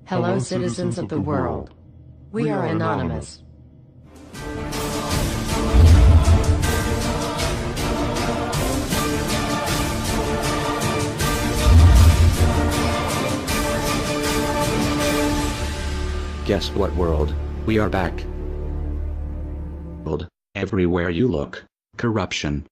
Hello, citizens of the world. We are anonymous. Guess what, world? We are back. Everywhere you look, corruption.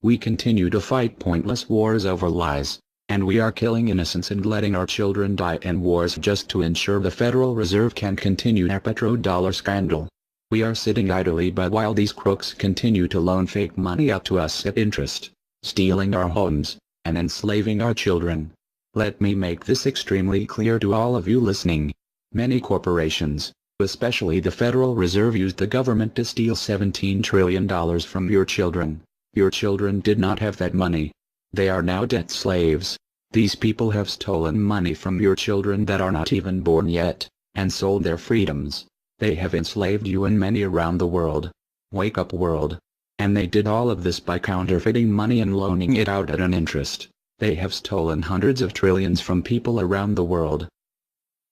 We continue to fight pointless wars over lies, and we are killing innocents and letting our children die in wars just to ensure the Federal Reserve can continue their petrodollar scandal. We are sitting idly by while these crooks continue to loan fake money out to us at interest, stealing our homes, and enslaving our children. Let me make this extremely clear to all of you listening. Many corporations, especially the Federal Reserve, used the government to steal $17 trillion from your children. Your children did not have that money. They are now debt slaves. These people have stolen money from your children that are not even born yet, and sold their freedoms. They have enslaved you and many around the world. Wake up, world. And they did all of this by counterfeiting money and loaning it out at an interest. They have stolen hundreds of trillions from people around the world.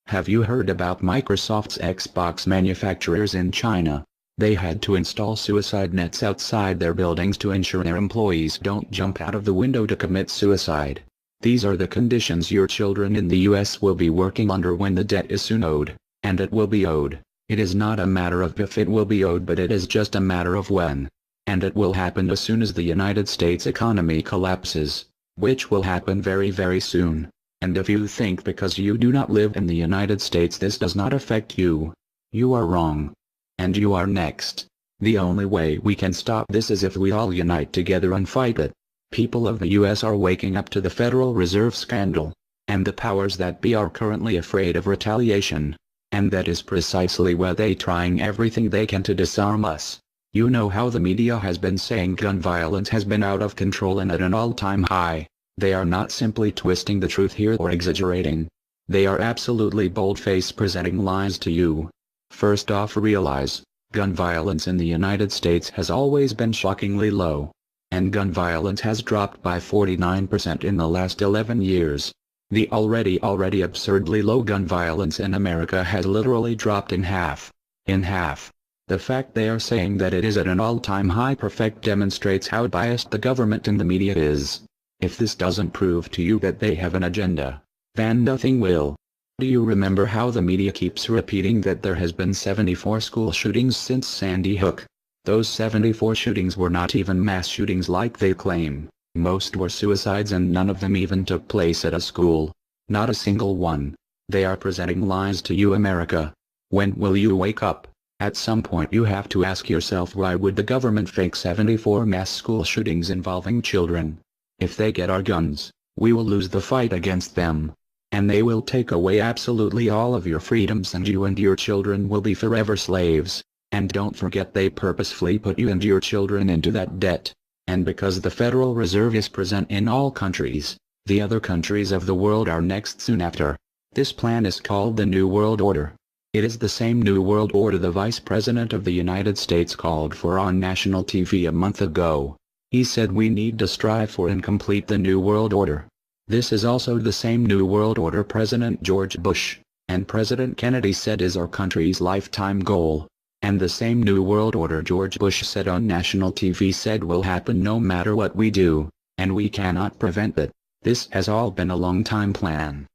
Have you heard about Microsoft's Xbox manufacturers in China? They had to install suicide nets outside their buildings to ensure their employees don't jump out of the window to commit suicide. These are the conditions your children in the US will be working under when the debt is soon owed, and it will be owed. It is not a matter of if it will be owed, but it is just a matter of when. And it will happen as soon as the United States economy collapses, which will happen very, very soon. And if you think because you do not live in the United States this does not affect you, you are wrong. And you are next. The only way we can stop this is if we all unite together and fight it. People of the US are waking up to the Federal Reserve scandal, and the powers that be are currently afraid of retaliation. And that is precisely why they trying everything they can to disarm us. You know how the media has been saying gun violence has been out of control and at an all-time high. They are not simply twisting the truth here or exaggerating. They are absolutely bold-faced presenting lies to you. First off, realize, gun violence in the United States has always been shockingly low. And gun violence has dropped by 49% in the last 11 years. The already absurdly low gun violence in America has literally dropped in half. In half. The fact they are saying that it is at an all-time high perfect demonstrates how biased the government and the media is. If this doesn't prove to you that they have an agenda, then nothing will. Do you remember how the media keeps repeating that there has been 74 school shootings since Sandy Hook? Those 74 shootings were not even mass shootings like they claim. Most were suicides and none of them even took place at a school. Not a single one. They are presenting lies to you, America. When will you wake up? At some point you have to ask yourself, why would the government fake 74 mass school shootings involving children? If they get our guns, we will lose the fight against them. And they will take away absolutely all of your freedoms and you and your children will be forever slaves. And don't forget they purposefully put you and your children into that debt. And because the Federal Reserve is present in all countries, the other countries of the world are next soon after. This plan is called the New World Order. It is the same New World Order the Vice President of the United States called for on national TV a month ago. He said we need to strive for and complete the New World Order. This is also the same New World Order President George Bush and President Kennedy said is our country's lifetime goal. And the same New World Order George Bush said on national TV said will happen no matter what we do, and we cannot prevent it. This has all been a long-time plan.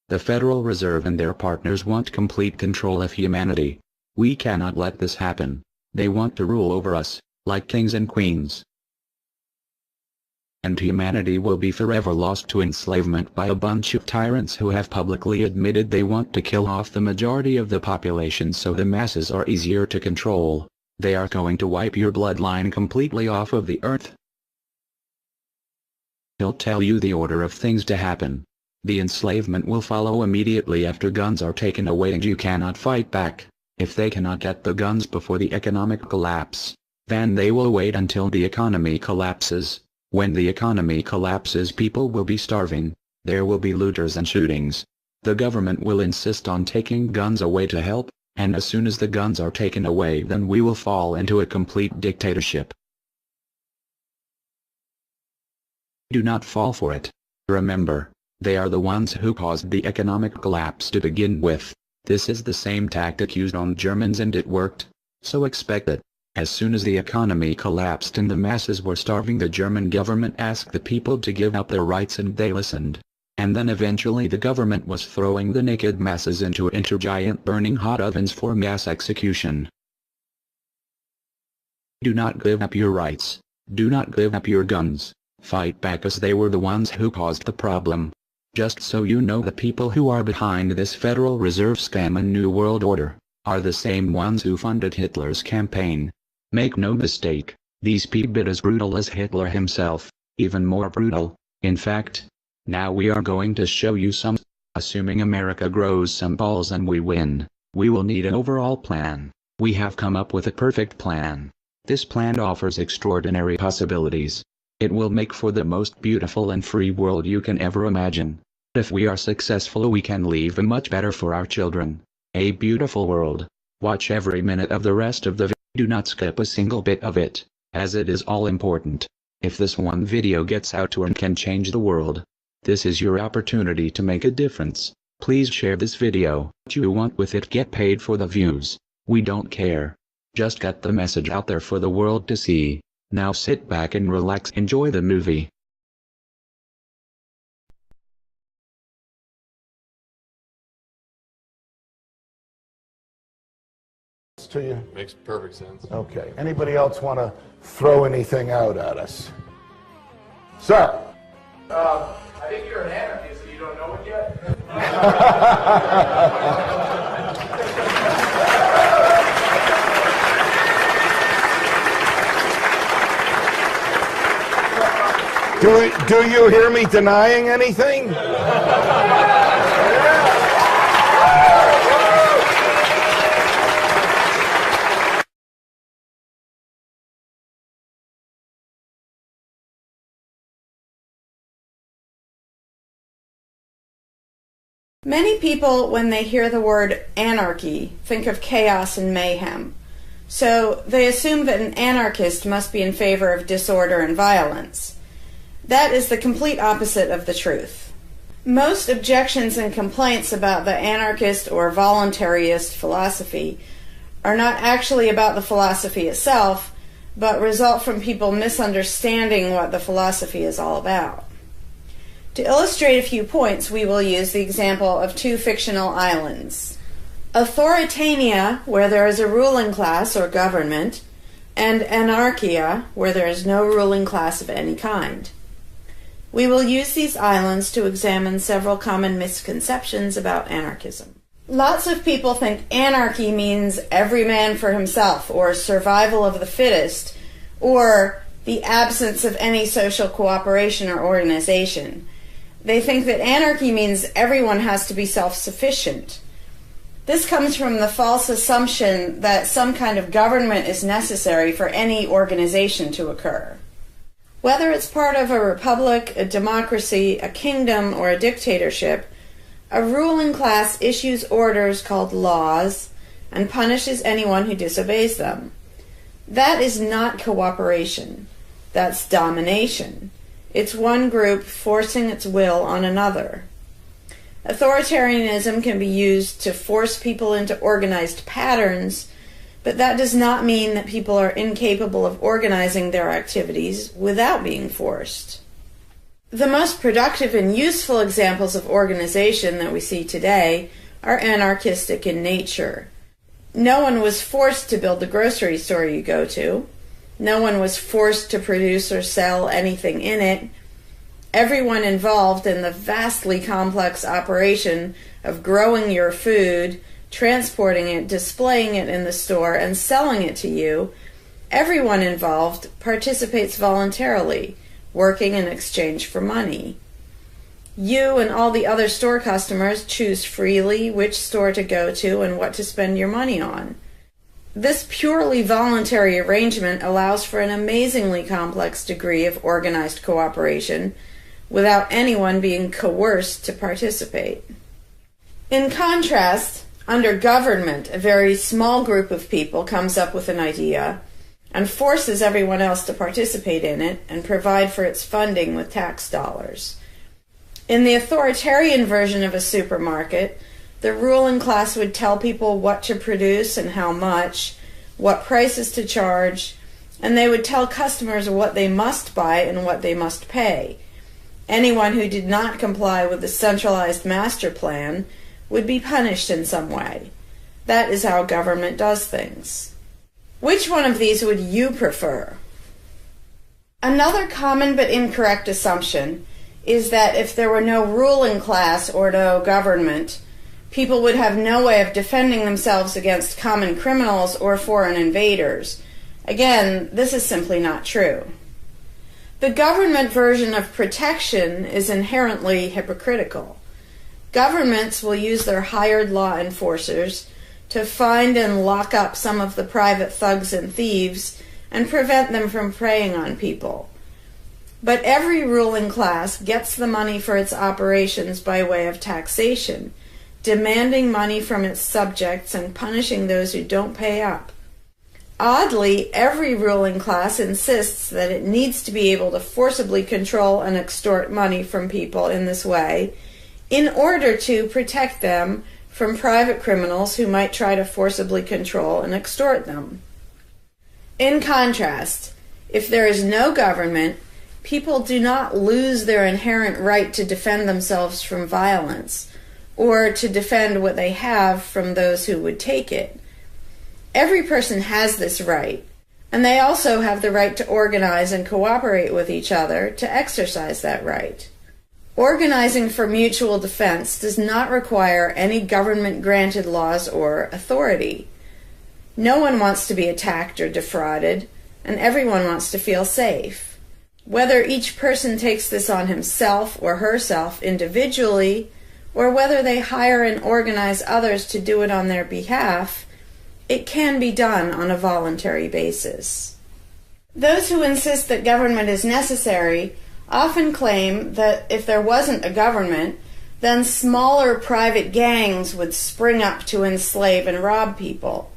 The Federal Reserve and their partners want complete control of humanity. We cannot let this happen. They want to rule over us, like kings and queens. And humanity will be forever lost to enslavement by a bunch of tyrants who have publicly admitted they want to kill off the majority of the population so the masses are easier to control. They are going to wipe your bloodline completely off of the earth. He'll tell you the order of things to happen. The enslavement will follow immediately after guns are taken away and you cannot fight back. If they cannot get the guns before the economic collapse, then they will wait until the economy collapses. When the economy collapses, people will be starving. There will be looters and shootings. The government will insist on taking guns away to help, and as soon as the guns are taken away, then we will fall into a complete dictatorship. Do not fall for it. Remember, They are the ones who caused the economic collapse to begin with. This is the same tactic used on Germans and it worked. So expect it. As soon as the economy collapsed and the masses were starving, the German government asked the people to give up their rights and they listened. And then eventually the government was throwing the naked masses into giant burning hot ovens for mass execution. Do not give up your rights. Do not give up your guns. Fight back, as they were the ones who caused the problem. Just so you know, the people who are behind this Federal Reserve scam and New World Order are the same ones who funded Hitler's campaign. Make no mistake, these people are as brutal as Hitler himself, even more brutal. In fact, now we are going to show you some. Assuming America grows some balls and we win, we will need an overall plan. We have come up with a perfect plan. This plan offers extraordinary possibilities. It will make for the most beautiful and free world you can ever imagine. If we are successful, we can leave a much better for our children. A beautiful world. Watch every minute of the rest of the video. Do not skip a single bit of it, as it is all important. If this one video gets out to and can change the world, this is your opportunity to make a difference. Please share this video. What you want with it, get paid for the views. We don't care. Just get the message out there for the world to see. Now sit back and relax, enjoy the movie. To you? Makes perfect sense. Okay. Anybody else want to throw anything out at us? Sir? I think you're an anarchist and you don't know it yet. Do you hear me denying anything? Many people, when they hear the word anarchy, think of chaos and mayhem. So they assume that an anarchist must be in favor of disorder and violence. That is the complete opposite of the truth. Most objections and complaints about the anarchist or voluntarist philosophy are not actually about the philosophy itself, but result from people misunderstanding what the philosophy is all about. To illustrate a few points, we will use the example of two fictional islands. Authoritania, where there is a ruling class or government, and anarchia, where there is no ruling class of any kind. We will use these islands to examine several common misconceptions about anarchism. Lots of people think anarchy means every man for himself, or survival of the fittest, or the absence of any social cooperation or organization. They think that anarchy means everyone has to be self-sufficient. This comes from the false assumption that some kind of government is necessary for any organization to occur. Whether it's part of a republic, a democracy, a kingdom, or a dictatorship, a ruling class issues orders called laws and punishes anyone who disobeys them. That is not cooperation. That's domination. It's one group forcing its will on another. Authoritarianism can be used to force people into organized patterns, but that does not mean that people are incapable of organizing their activities without being forced. The most productive and useful examples of organization that we see today are anarchistic in nature. No one was forced to build the grocery store you go to. No one was forced to produce or sell anything in it. Everyone involved in the vastly complex operation of growing your food, transporting it, displaying it in the store, and selling it to you, everyone involved participates voluntarily, working in exchange for money. You and all the other store customers choose freely which store to go to and what to spend your money on. This purely voluntary arrangement allows for an amazingly complex degree of organized cooperation without anyone being coerced to participate. In contrast, under government, a very small group of people comes up with an idea and forces everyone else to participate in it and provide for its funding with tax dollars. In the authoritarian version of a supermarket, the ruling class would tell people what to produce and how much, what prices to charge, and they would tell customers what they must buy and what they must pay. Anyone who did not comply with the centralized master plan would be punished in some way. That is how government does things. Which one of these would you prefer? Another common but incorrect assumption is that if there were no ruling class or no government, people would have no way of defending themselves against common criminals or foreign invaders. Again, this is simply not true. The government version of protection is inherently hypocritical. Governments will use their hired law enforcers to find and lock up some of the private thugs and thieves and prevent them from preying on people. But every ruling class gets the money for its operations by way of taxation, demanding money from its subjects and punishing those who don't pay up. Oddly, every ruling class insists that it needs to be able to forcibly control and extort money from people in this way in order to protect them from private criminals who might try to forcibly control and extort them. In contrast, if there is no government, people do not lose their inherent right to defend themselves from violence or to defend what they have from those who would take it. Every person has this right, and they also have the right to organize and cooperate with each other to exercise that right. Organizing for mutual defense does not require any government-granted laws or authority. No one wants to be attacked or defrauded, and everyone wants to feel safe. Whether each person takes this on himself or herself individually, or whether they hire and organize others to do it on their behalf, it can be done on a voluntary basis. Those who insist that government is necessary often claim that if there wasn't a government, then smaller private gangs would spring up to enslave and rob people.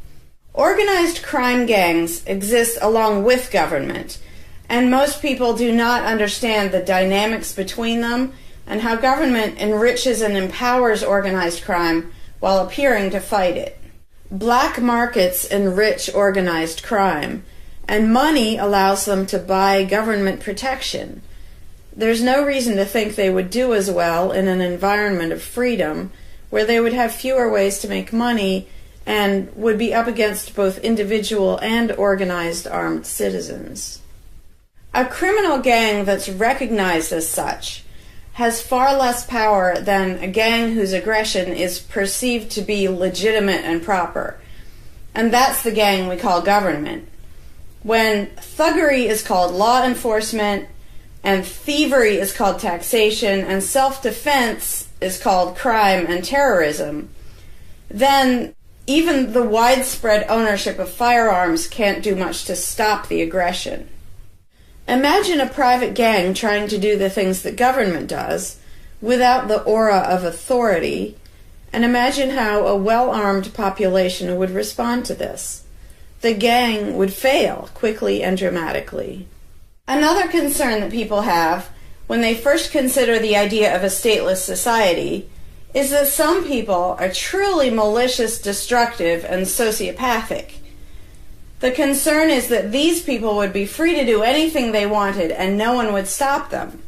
Organized crime gangs exist along with government, and most people do not understand the dynamics between them and how government enriches and empowers organized crime while appearing to fight it. Black markets enrich organized crime, and money allows them to buy government protection. There's no reason to think they would do as well in an environment of freedom where they would have fewer ways to make money and would be up against both individual and organized armed citizens. A criminal gang that's recognized as such has far less power than a gang whose aggression is perceived to be legitimate and proper. And that's the gang we call government. When thuggery is called law enforcement, and thievery is called taxation, and self-defense is called crime and terrorism, then even the widespread ownership of firearms can't do much to stop the aggression. Imagine a private gang trying to do the things that government does without the aura of authority, and imagine how a well-armed population would respond to this. The gang would fail quickly and dramatically. Another concern that people have when they first consider the idea of a stateless society is that some people are truly malicious, destructive, and sociopathic. The concern is that these people would be free to do anything they wanted and no one would stop them.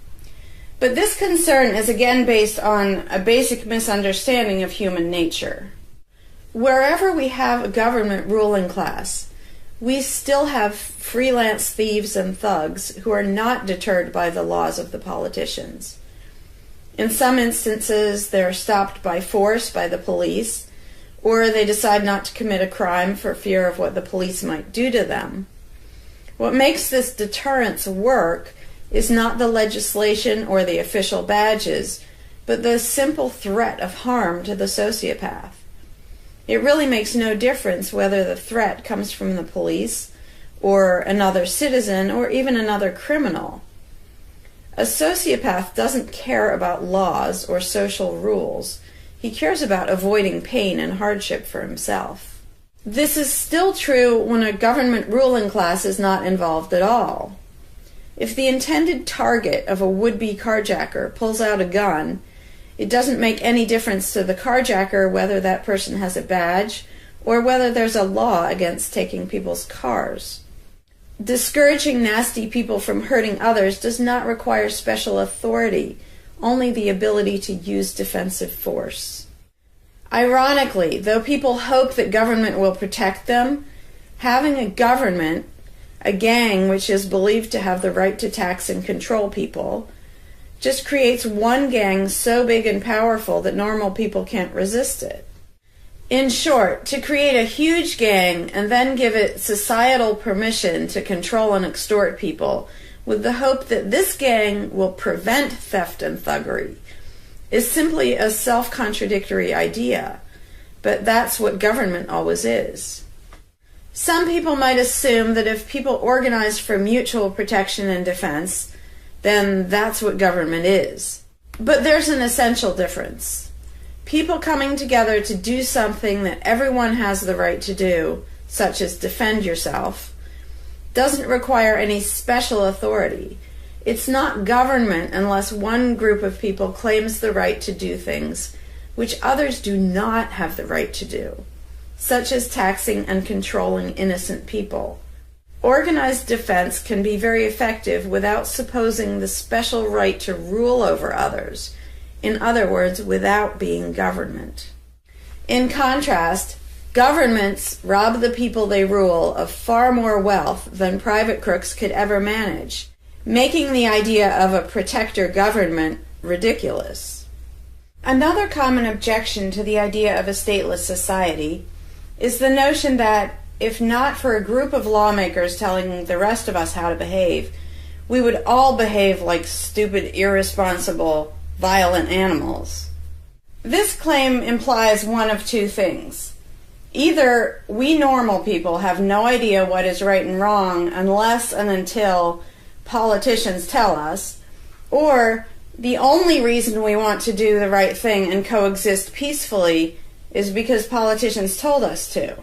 But this concern is again based on a basic misunderstanding of human nature. Wherever we have a government ruling class, we still have freelance thieves and thugs who are not deterred by the laws of the politicians. In some instances, they're stopped by force by the police, or they decide not to commit a crime for fear of what the police might do to them. What makes this deterrence work is not the legislation or the official badges, but the simple threat of harm to the sociopath. It really makes no difference whether the threat comes from the police, or another citizen, or even another criminal. A sociopath doesn't care about laws or social rules. He cares about avoiding pain and hardship for himself. This is still true when a government ruling class is not involved at all. If the intended target of a would-be carjacker pulls out a gun, it doesn't make any difference to the carjacker whether that person has a badge or whether there's a law against taking people's cars. Discouraging nasty people from hurting others does not require special authority, only the ability to use defensive force. Ironically, though people hope that government will protect them, having a government, a gang which is believed to have the right to tax and control people, just creates one gang so big and powerful that normal people can't resist it. In short, to create a huge gang and then give it societal permission to control and extort people with the hope that this gang will prevent theft and thuggery is simply a self-contradictory idea, but that's what government always is. Some people might assume that if people organize for mutual protection and defense, then that's what government is. But there's an essential difference. People coming together to do something that everyone has the right to do, such as defend yourself, doesn't require any special authority. It's not government unless one group of people claims the right to do things which others do not have the right to do, such as taxing and controlling innocent people. Organized defense can be very effective without supposing the special right to rule over others. In other words, without being government. In contrast, governments rob the people they rule of far more wealth than private crooks could ever manage, making the idea of a protector government ridiculous. Another common objection to the idea of a stateless society is the notion that, if not for a group of lawmakers telling the rest of us how to behave, we would all behave like stupid, irresponsible, violent animals. This claim implies one of two things. Either we normal people have no idea what is right and wrong unless and until politicians tell us, or the only reason we want to do the right thing and coexist peacefully is because politicians told us to.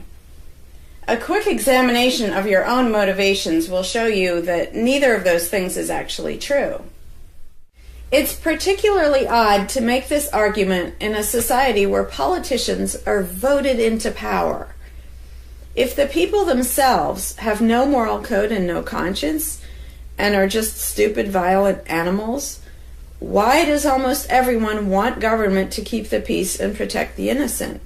A quick examination of your own motivations will show you that neither of those things is actually true. It's particularly odd to make this argument in a society where politicians are voted into power. If the people themselves have no moral code and no conscience, and are just stupid, violent animals, why does almost everyone want government to keep the peace and protect the innocent?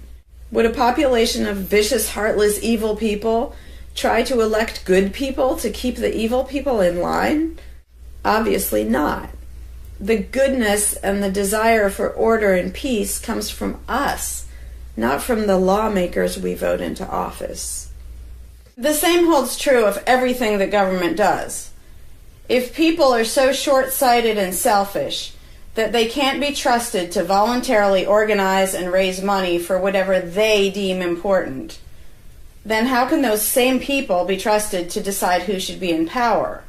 Would a population of vicious, heartless, evil people try to elect good people to keep the evil people in line? Obviously not. The goodness and the desire for order and peace comes from us, not from the lawmakers we vote into office. The same holds true of everything that government does. If people are so short-sighted and selfish that they can't be trusted to voluntarily organize and raise money for whatever they deem important, then how can those same people be trusted to decide who should be in power?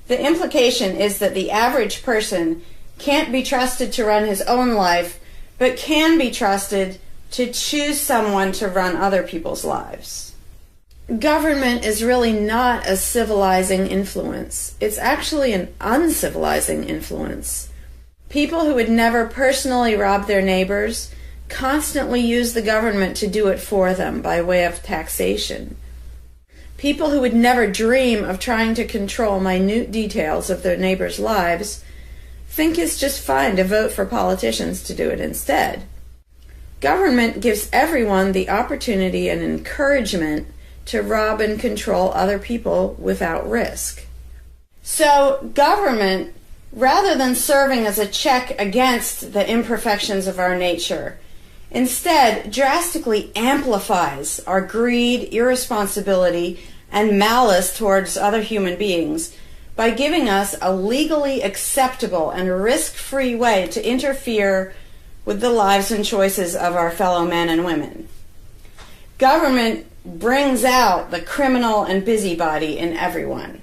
The implication is that the average person can't be trusted to run his own life, but can be trusted to choose someone to run other people's lives. Government is really not a civilizing influence. It's actually an uncivilizing influence. People who would never personally rob their neighbors constantly use the government to do it for them by way of taxation. People who would never dream of trying to control minute details of their neighbors' lives think it's just fine to vote for politicians to do it instead. Government gives everyone the opportunity and encouragement to rob and control other people without risk. So government, rather than serving as a check against the imperfections of our nature, instead drastically amplifies our greed, irresponsibility, and malice towards other human beings by giving us a legally acceptable and risk-free way to interfere with the lives and choices of our fellow men and women. Government brings out the criminal and busybody in everyone.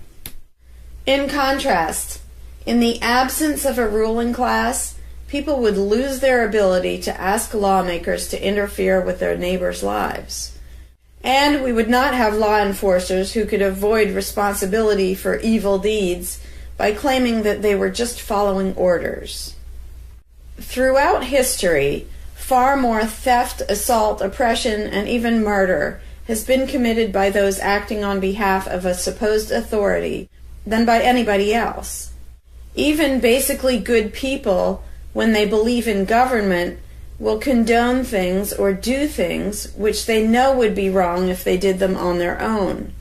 In contrast, in the absence of a ruling class, people would lose their ability to ask lawmakers to interfere with their neighbors' lives. And we would not have law enforcers who could avoid responsibility for evil deeds by claiming that they were just following orders. Throughout history, far more theft, assault, oppression, and even murder has been committed by those acting on behalf of a supposed authority than by anybody else. Even basically good people, when they believe in government, will condone things or do things which they know would be wrong if they did them on their own.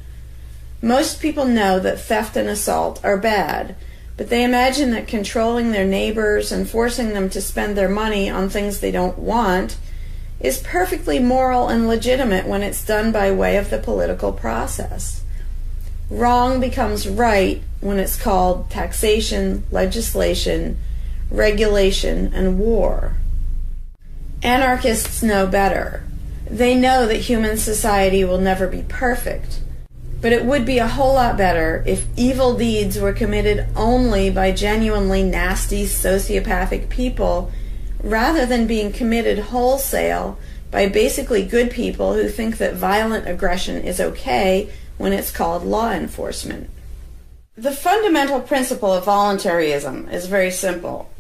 Most people know that theft and assault are bad, but they imagine that controlling their neighbors and forcing them to spend their money on things they don't want is perfectly moral and legitimate when it's done by way of the political process. Wrong becomes right when it's called taxation, legislation, regulation, and war. Anarchists know better. They know that human society will never be perfect, but it would be a whole lot better if evil deeds were committed only by genuinely nasty sociopathic people rather than being committed wholesale by basically good people who think that violent aggression is okay when it's called law enforcement. The fundamental principle of voluntarism is very simple.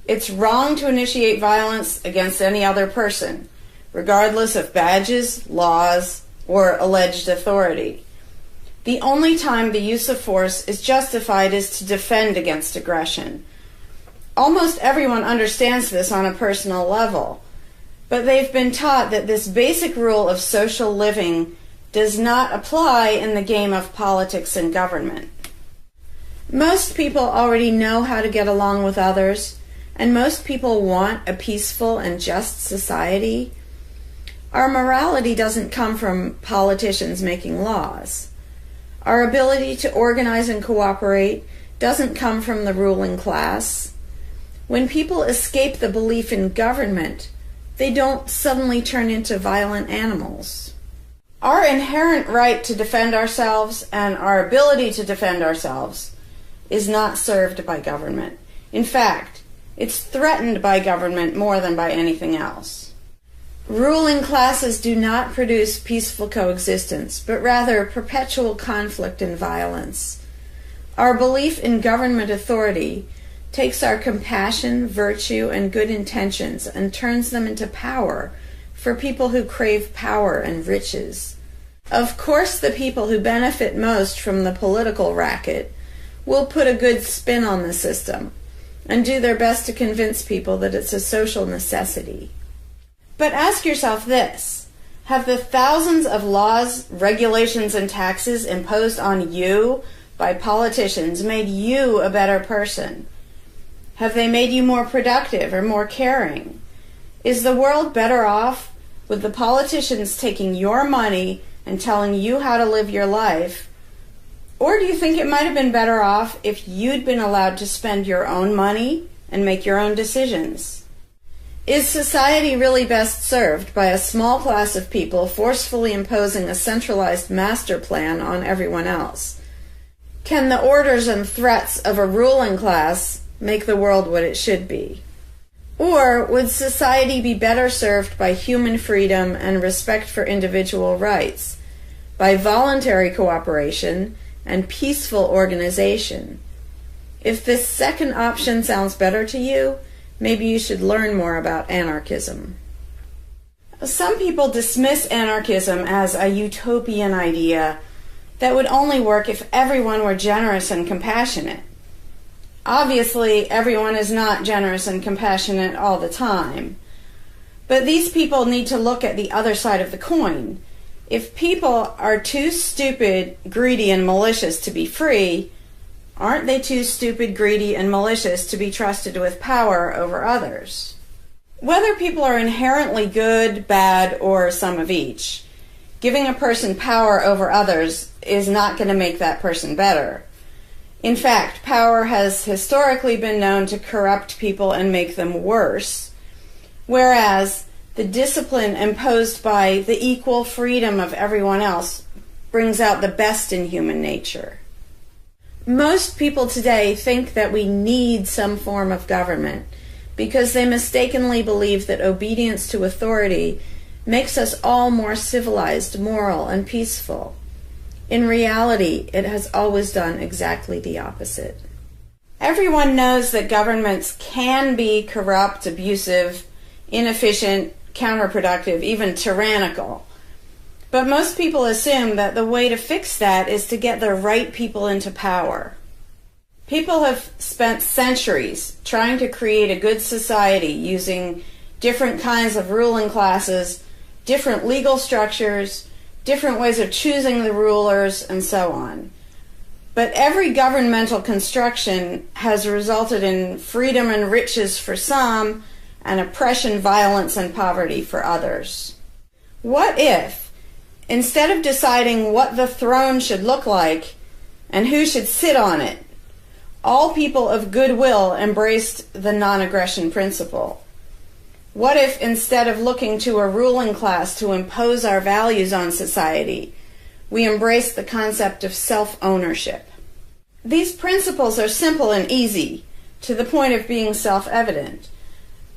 It's wrong to initiate violence against any other person, regardless of badges, laws, or alleged authority. The only time the use of force is justified is to defend against aggression. Almost everyone understands this on a personal level, but they've been taught that this basic rule of social living does not apply in the game of politics and government. Most people already know how to get along with others, and most people want a peaceful and just society. Our morality doesn't come from politicians making laws. Our ability to organize and cooperate doesn't come from the ruling class. When people escape the belief in government, they don't suddenly turn into violent animals. Our inherent right to defend ourselves and our ability to defend ourselves is not served by government. In fact, it's threatened by government more than by anything else. Ruling classes do not produce peaceful coexistence, but rather perpetual conflict and violence. Our belief in government authority takes our compassion, virtue, and good intentions and turns them into power for people who crave power and riches. Of course, the people who benefit most from the political racket will put a good spin on the system and do their best to convince people that it's a social necessity. But ask yourself this: have the thousands of laws, regulations, and taxes imposed on you by politicians made you a better person? Have they made you more productive or more caring? Is the world better off with the politicians taking your money and telling you how to live your life? Or do you think it might have been better off if you'd been allowed to spend your own money and make your own decisions? Is society really best served by a small class of people forcefully imposing a centralized master plan on everyone else? Can the orders and threats of a ruling class make the world what it should be? Or would society be better served by human freedom and respect for individual rights, by voluntary cooperation and peaceful organization? If this second option sounds better to you, maybe you should learn more about anarchism. Some people dismiss anarchism as a utopian idea that would only work if everyone were generous and compassionate. Obviously, everyone is not generous and compassionate all the time. But these people need to look at the other side of the coin. If people are too stupid, greedy, and malicious to be free, aren't they too stupid, greedy, and malicious to be trusted with power over others? Whether people are inherently good, bad, or some of each, giving a person power over others is not going to make that person better. In fact, power has historically been known to corrupt people and make them worse, whereas the discipline imposed by the equal freedom of everyone else brings out the best in human nature. Most people today think that we need some form of government because they mistakenly believe that obedience to authority makes us all more civilized, moral, and peaceful. In reality, it has always done exactly the opposite. Everyone knows that governments can be corrupt, abusive, inefficient, counterproductive, even tyrannical. But most people assume that the way to fix that is to get the right people into power. People have spent centuries trying to create a good society using different kinds of ruling classes, different legal structures, different ways of choosing the rulers, and so on. But every governmental construction has resulted in freedom and riches for some, and oppression, violence, and poverty for others. What if, instead of deciding what the throne should look like and who should sit on it, all people of goodwill embraced the non-aggression principle? What if, instead of looking to a ruling class to impose our values on society, we embrace the concept of self-ownership? These principles are simple and easy, to the point of being self-evident,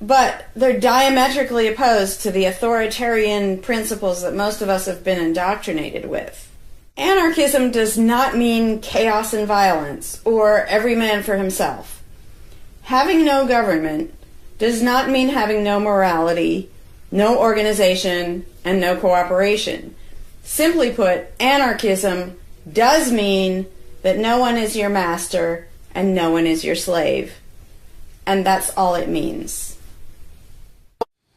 but they're diametrically opposed to the authoritarian principles that most of us have been indoctrinated with. Anarchism does not mean chaos and violence, or every man for himself. Having no government does not mean having no morality, no organization, and no cooperation. Simply put, anarchism does mean that no one is your master and no one is your slave. And that's all it means.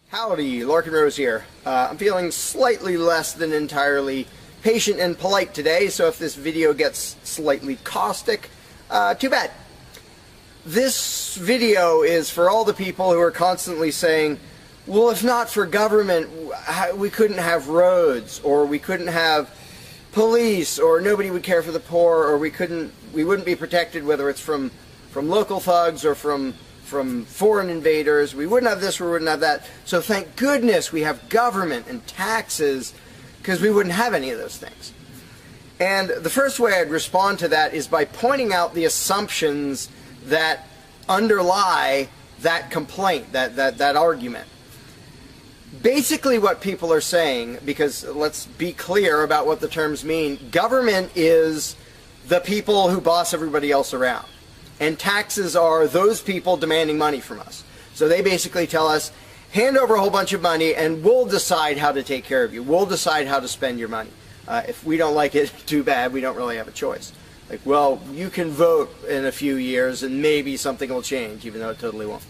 Howdy, Larkin Rose here. I'm feeling slightly less than entirely patient and polite today, so if this video gets slightly caustic, too bad. This video is for all the people who are constantly saying, well, if not for government, we couldn't have roads, or we couldn't have police, or nobody would care for the poor, or we wouldn't be protected, whether it's from local thugs or from foreign invaders. We wouldn't have this, we wouldn't have that. So thank goodness we have government and taxes, because we wouldn't have any of those things. And the first way I'd respond to that is by pointing out the assumptions that underlie that complaint, that argument. Basically what people are saying, because let's be clear about what the terms mean, government is the people who boss everybody else around. And taxes are those people demanding money from us. So they basically tell us, hand over a whole bunch of money and we'll decide how to take care of you. We'll decide how to spend your money. If we don't like it, too bad, we don't really have a choice. Like, well, you can vote in a few years and maybe something will change, even though it totally won't.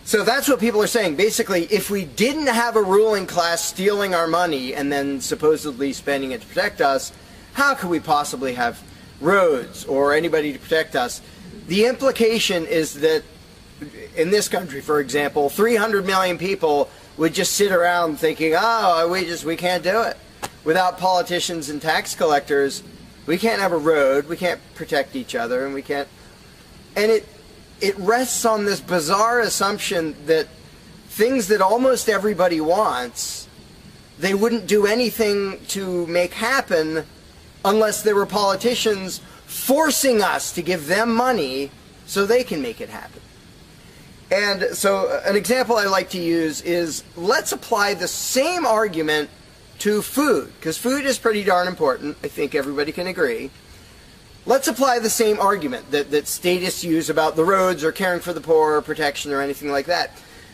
So that's what people are saying. Basically, if we didn't have a ruling class stealing our money and then supposedly spending it to protect us, how could we possibly have roads or anybody to protect us? The implication is that in this country, for example, 300 million people would just sit around thinking, oh, we can't do it. Without politicians and tax collectors, we can't have a road, we can't protect each other, and we can't... And it rests on this bizarre assumption that things that almost everybody wants, they wouldn't do anything to make happen unless there were politicians forcing us to give them money so they can make it happen. And so an example I like to use is, let's apply the same argument to food, because food is pretty darn important. I think everybody can agree. Let's apply the same argument that statists use about the roads or caring for the poor or protection or anything like that.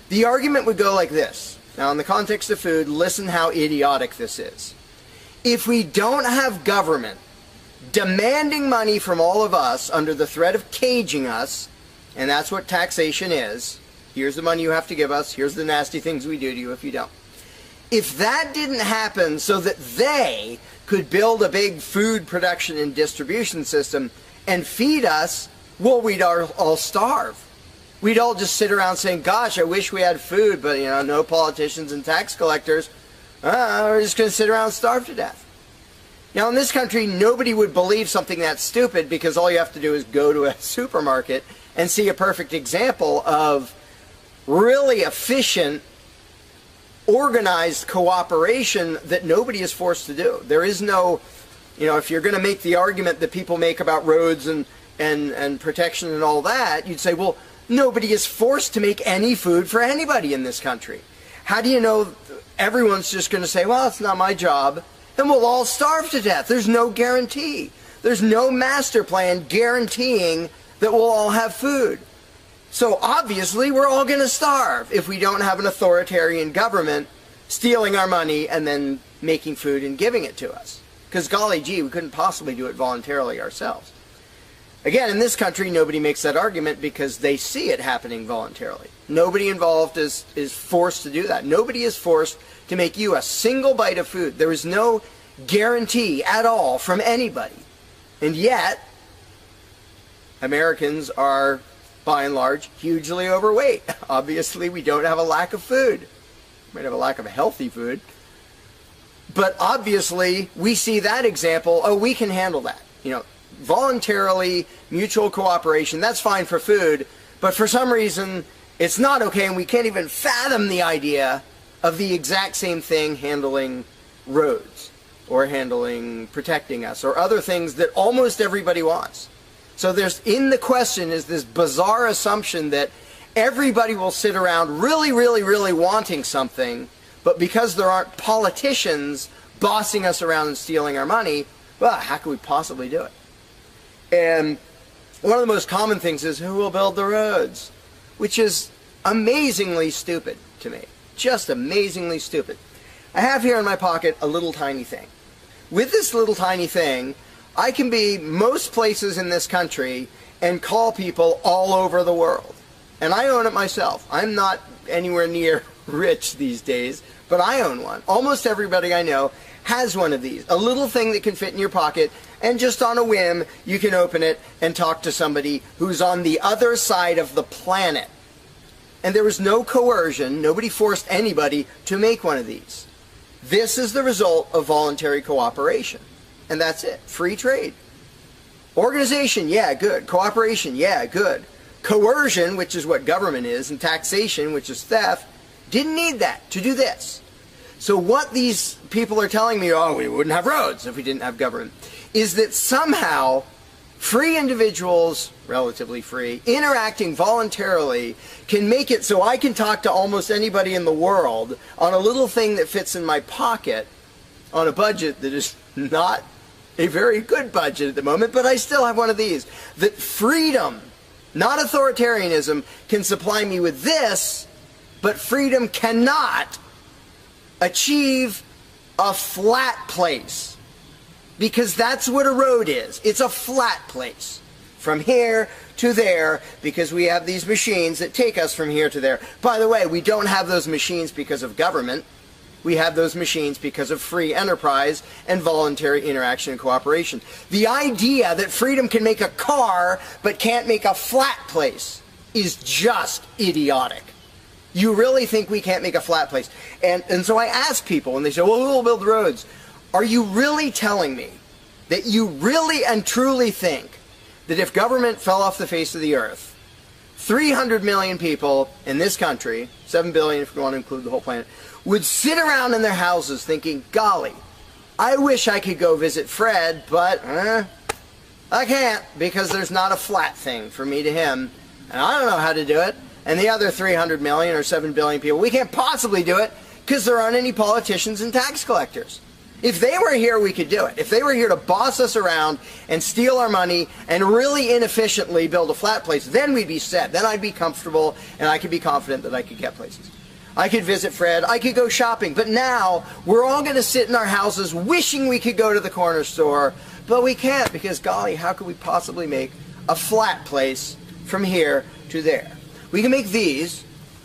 The argument would go like this. Now, in the context of food, listen how idiotic this is. If we don't have government demanding money from all of us under the threat of caging us, and that's what taxation is, here's the money you have to give us, here's the nasty things we do to you if you don't. If that didn't happen so that they could build a big food production and distribution system and feed us, well, we'd all starve. We'd all just sit around saying, gosh, I wish we had food, but you know, no politicians and tax collectors. We're just going to sit around and starve to death. Now, in this country, nobody would believe something that stupid, because all you have to do is go to a supermarket and see a perfect example of really efficient, organized cooperation that nobody is forced to do. There is no, you know, if you're going to make the argument that people make about roads and protection and all that, you'd say, well, nobody is forced to make any food for anybody in this country. How do you know everyone's just going to say, well, it's not my job, and we'll all starve to death? There's no guarantee. There's no master plan guaranteeing that we'll all have food. So obviously we're all going to starve if we don't have an authoritarian government stealing our money and then making food and giving it to us. Because golly gee, we couldn't possibly do it voluntarily ourselves. Again, in this country, nobody makes that argument because they see it happening voluntarily. Nobody involved is forced to do that. Nobody is forced to make you a single bite of food. There is no guarantee at all from anybody. And yet, Americans are, by and large, hugely overweight. Obviously, we don't have a lack of food. We might have a lack of healthy food. But obviously, we see that example, oh, we can handle that. You know, voluntarily, mutual cooperation, that's fine for food, but for some reason, it's not okay, and we can't even fathom the idea of the exact same thing handling roads, or handling protecting us, or other things that almost everybody wants. So there's, in the question, is this bizarre assumption that everybody will sit around really, really, really wanting something, but because there aren't politicians bossing us around and stealing our money, well, how can we possibly do it? And one of the most common things is, who will build the roads? Which is amazingly stupid to me. Just amazingly stupid. I have here in my pocket a little tiny thing. With this little tiny thing, I can be most places in this country and call people all over the world. And I own it myself. I'm not anywhere near rich these days, but I own one. Almost everybody I know has one of these. A little thing that can fit in your pocket, and just on a whim, you can open it and talk to somebody who's on the other side of the planet. And there was no coercion. Nobody forced anybody to make one of these. This is the result of voluntary cooperation. And that's it. Free trade. Organization, yeah, good. Cooperation, yeah, good. Coercion, which is what government is, and taxation, which is theft, didn't need that to do this. So what these people are telling me, oh, we wouldn't have roads if we didn't have government, is that somehow free individuals, relatively free, interacting voluntarily can make it so I can talk to almost anybody in the world on a little thing that fits in my pocket on a budget that is not a very good budget at the moment, but I still have one of these. That freedom, not authoritarianism, can supply me with this, but freedom cannot achieve a flat place. Because that's what a road is. It's a flat place. From here to there, because we have these machines that take us from here to there. By the way, we don't have those machines because of government. We have those machines because of free enterprise and voluntary interaction and cooperation. The idea that freedom can make a car but can't make a flat place is just idiotic. You really think we can't make a flat place? And so I ask people, and they say, well, who will build the roads? Are you really telling me that you really and truly think that if government fell off the face of the earth, 300 million people in this country, 7 billion if you want to include the whole planet, would sit around in their houses thinking, golly, I wish I could go visit Fred, but I can't because there's not a flat thing for me to him, and I don't know how to do it. And the other 300 million or 7 billion people, we can't possibly do it because there aren't any politicians and tax collectors. If they were here, we could do it. If they were here to boss us around and steal our money and really inefficiently build a flat place, then we'd be set. Then I'd be comfortable and I could be confident that I could get places. I could visit Fred. I could go shopping. But now we're all going to sit in our houses wishing we could go to the corner store, but we can't because, golly, how could we possibly make a flat place from here to there? We can make these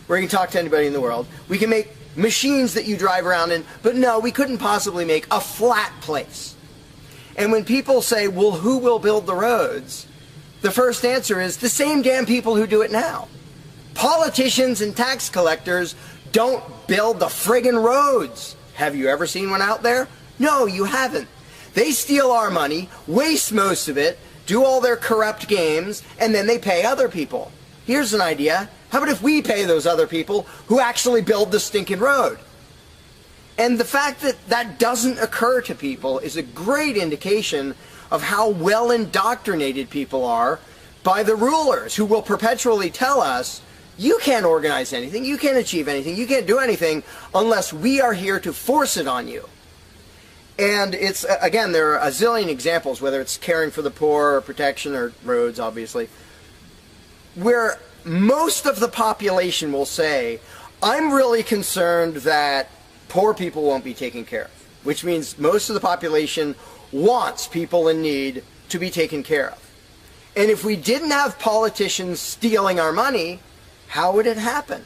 where you can talk to anybody in the world. We can make machines that you drive around in, but no, we couldn't possibly make a flat place. And when people say, well, who will build the roads? The first answer is the same damn people who do it now. Politicians and tax collectors don't build the friggin' roads. Have you ever seen one out there? No, you haven't. They steal our money, waste most of it, do all their corrupt games, and then they pay other people. Here's an idea. How about if we pay those other people who actually build the stinking road? And the fact that that doesn't occur to people is a great indication of how well indoctrinated people are by the rulers who will perpetually tell us, you can't organize anything, you can't achieve anything, you can't do anything unless we are here to force it on you. And it's, again, there are a zillion examples, whether it's caring for the poor or protection or roads, obviously. where most of the population will say, I'm really concerned that poor people won't be taken care of, which means most of the population wants people in need to be taken care of. And if we didn't have politicians stealing our money, how would it happen?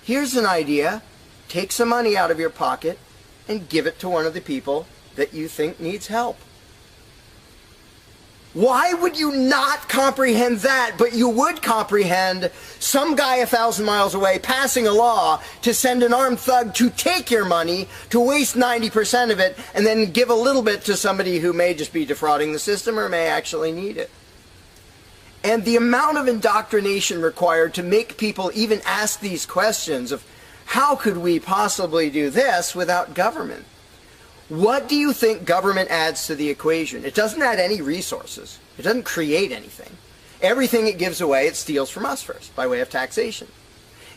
Here's an idea. Take some money out of your pocket and give it to one of the people that you think needs help. Why would you not comprehend that, but you would comprehend some guy 1,000 miles away passing a law to send an armed thug to take your money, to waste 90% of it, and then give a little bit to somebody who may just be defrauding the system or may actually need it? And the amount of indoctrination required to make people even ask these questions of how could we possibly do this without government? What do you think government adds to the equation? It doesn't add any resources. It doesn't create anything. Everything it gives away, it steals from us first, by way of taxation.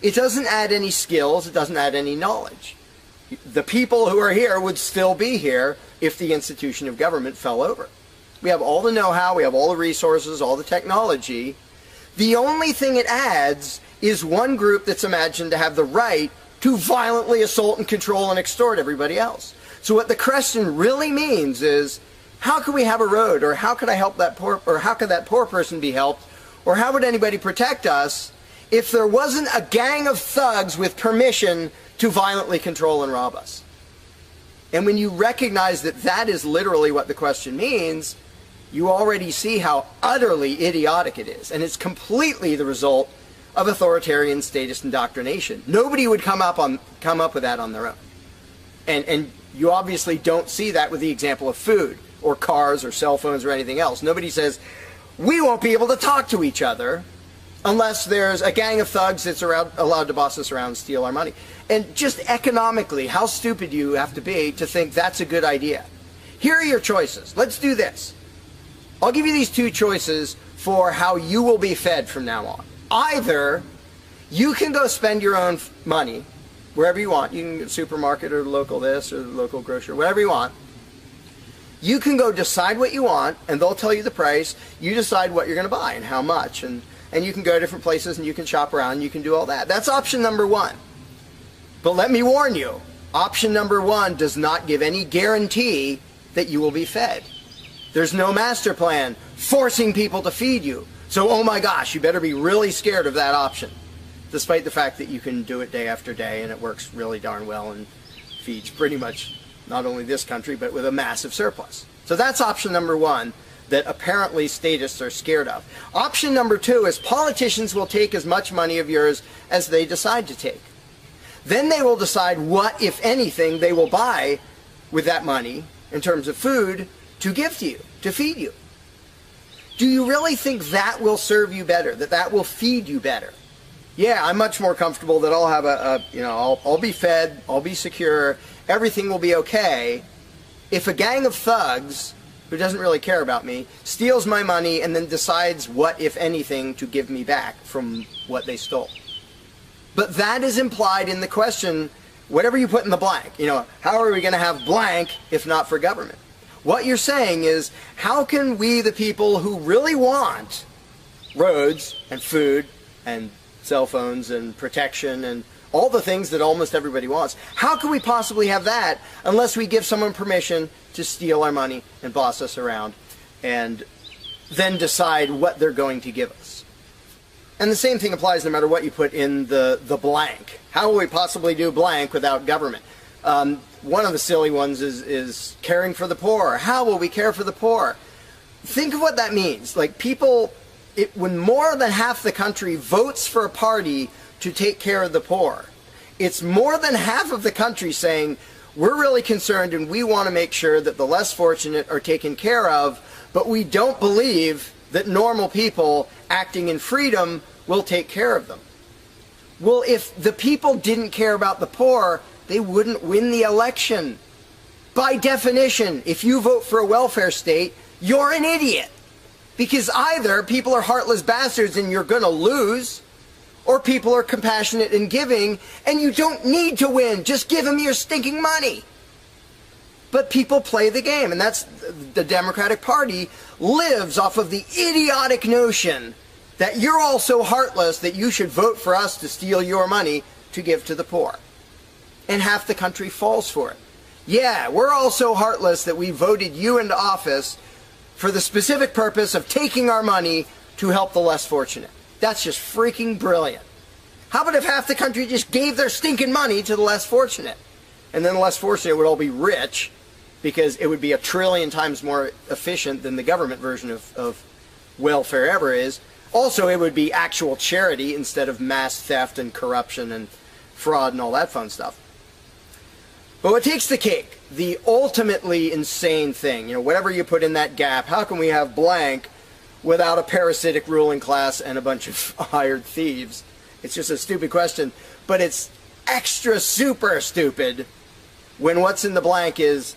It doesn't add any skills. It doesn't add any knowledge. The people who are here would still be here if the institution of government fell over. We have all the know-how, we have all the resources, all the technology. The only thing it adds is one group that's imagined to have the right to violently assault and control and extort everybody else. So what the question really means is, how can we have a road, or how could I help that poor, or how could that poor person be helped, or how would anybody protect us if there wasn't a gang of thugs with permission to violently control and rob us? And when you recognize that that is literally what the question means, you already see how utterly idiotic it is. And it's completely the result of authoritarian statist indoctrination. Nobody would come up with that on their own. And you obviously don't see that with the example of food or cars or cell phones or anything else. Nobody says, we won't be able to talk to each other unless there's a gang of thugs that's allowed to boss us around and steal our money. And just economically, how stupid do you have to be to think that's a good idea? Here are your choices. Let's do this. I'll give you these two choices for how you will be fed from now on. Either you can go spend your own money wherever you want. You can go to the supermarket or the local this or the local grocery, whatever you want. You can go decide what you want, and they'll tell you the price. You decide what you're going to buy and how much. And you can go to different places, and you can shop around, and you can do all that. That's option number one. But let me warn you, option number one does not give any guarantee that you will be fed. There's no master plan forcing people to feed you. So, oh my gosh, you better be really scared of that option, despite the fact that you can do it day after day, and it works really darn well and feeds pretty much not only this country, but with a massive surplus. So that's option number one that apparently statists are scared of. Option number two is politicians will take as much money of yours as they decide to take. Then they will decide what, if anything, they will buy with that money in terms of food to give to you, to feed you. Do you really think that will serve you better, that will feed you better? Yeah, I'm much more comfortable that I'll have I'll be fed, I'll be secure, everything will be okay. If a gang of thugs who doesn't really care about me steals my money and then decides what, if anything, to give me back from what they stole. But that is implied in the question, whatever you put in the blank. How are we going to have blank if not for government? What you're saying is, how can we, the people who really want roads and food and cell phones and protection and all the things that almost everybody wants, how can we possibly have that unless we give someone permission to steal our money and boss us around and then decide what they're going to give us? And the same thing applies no matter what you put in the blank. How will we possibly do blank without government? One of the silly ones is caring for the poor. How will we care for the poor? Think of what that means. Like when more than half the country votes for a party to take care of the poor, it's more than half of the country saying, we're really concerned and we want to make sure that the less fortunate are taken care of, but we don't believe that normal people acting in freedom will take care of them. Well, if the people didn't care about the poor, they wouldn't win the election. By definition, if you vote for a welfare state, you're an idiot. Because either people are heartless bastards and you're going to lose, or people are compassionate and giving and you don't need to win. Just give them your stinking money. But people play the game, and that's the Democratic Party lives off of the idiotic notion that you're all so heartless that you should vote for us to steal your money to give to the poor. And half the country falls for it. Yeah, we're all so heartless that we voted you into office for the specific purpose of taking our money to help the less fortunate. That's just freaking brilliant. How about if half the country just gave their stinking money to the less fortunate? And then the less fortunate would all be rich, because it would be 1 trillion times more efficient than the government version of welfare ever is. Also, it would be actual charity instead of mass theft and corruption and fraud and all that fun stuff. But what takes the cake, the ultimately insane thing, whatever you put in that gap, how can we have blank without a parasitic ruling class and a bunch of hired thieves? It's just a stupid question, but it's extra super stupid when what's in the blank is,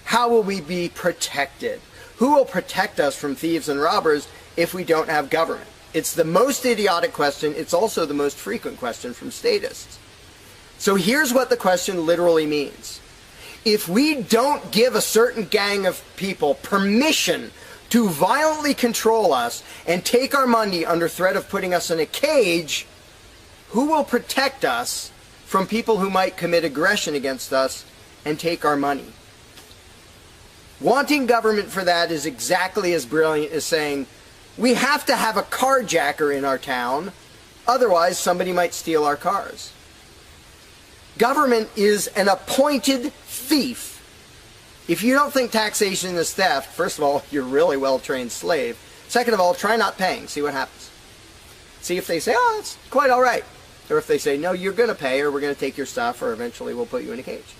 how will we be protected? Who will protect us from thieves and robbers if we don't have government? It's the most idiotic question. It's also the most frequent question from statists. So here's what the question literally means. If we don't give a certain gang of people permission to violently control us and take our money under threat of putting us in a cage, who will protect us from people who might commit aggression against us and take our money? Wanting government for that is exactly as brilliant as saying, we have to have a carjacker in our town, otherwise somebody might steal our cars. Government is an appointed thief. If you don't think taxation is theft, first of all, you're a really well-trained slave. Second of all, try not paying. See what happens. See if they say, oh, that's quite all right. Or if they say, no, you're going to pay, or we're going to take your stuff, or eventually we'll put you in a cage.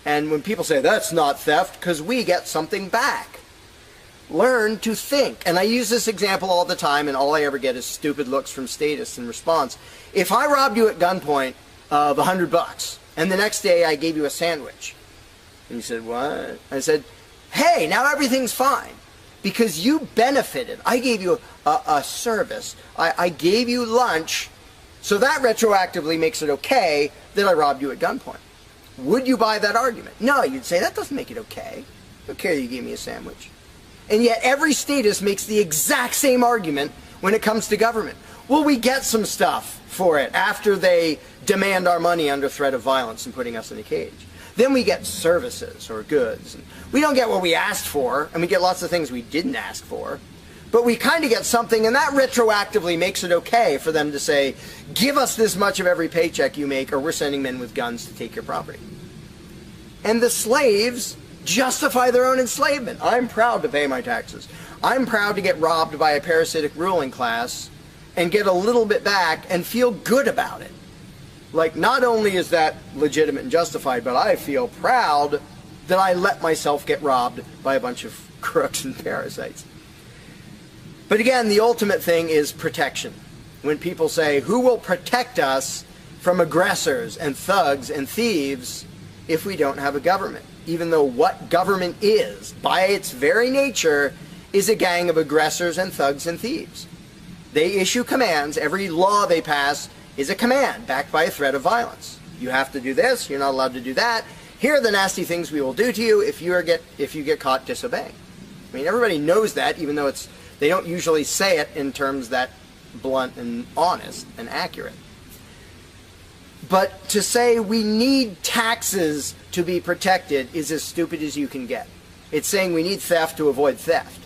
And when people say, that's not theft, because we get something back. Learn to think. And I use this example all the time, and all I ever get is stupid looks from statists in response. If I robbed you at gunpoint of $100, and the next day I gave you a sandwich, and you said, what? I said, hey, now everything's fine, because you benefited. I gave you a service. I gave you lunch, so that retroactively makes it okay that I robbed you at gunpoint. Would you buy that argument? No, you'd say, that doesn't make it okay. I don't care that you gave me a sandwich. And yet every statist makes the exact same argument when it comes to government. Will we get some stuff for it after they demand our money under threat of violence and putting us in a cage? Then we get services or goods. And we don't get what we asked for, and we get lots of things we didn't ask for. But we kind of get something, and that retroactively makes it okay for them to say, give us this much of every paycheck you make, or we're sending men with guns to take your property. And the slaves justify their own enslavement. I'm proud to pay my taxes. I'm proud to get robbed by a parasitic ruling class and get a little bit back and feel good about it. Like, not only is that legitimate and justified, but I feel proud that I let myself get robbed by a bunch of crooks and parasites. But again, the ultimate thing is protection. When people say, who will protect us from aggressors and thugs and thieves if we don't have a government? Even though what government is, by its very nature, is a gang of aggressors and thugs and thieves. They issue commands. Every law they pass is a command backed by a threat of violence. You have to do this. You're not allowed to do that. Here are the nasty things we will do to you if you get caught disobeying. I mean, everybody knows that, even though they don't usually say it in terms that blunt and honest and accurate. But to say we need taxes to be protected is as stupid as you can get. It's saying we need theft to avoid theft.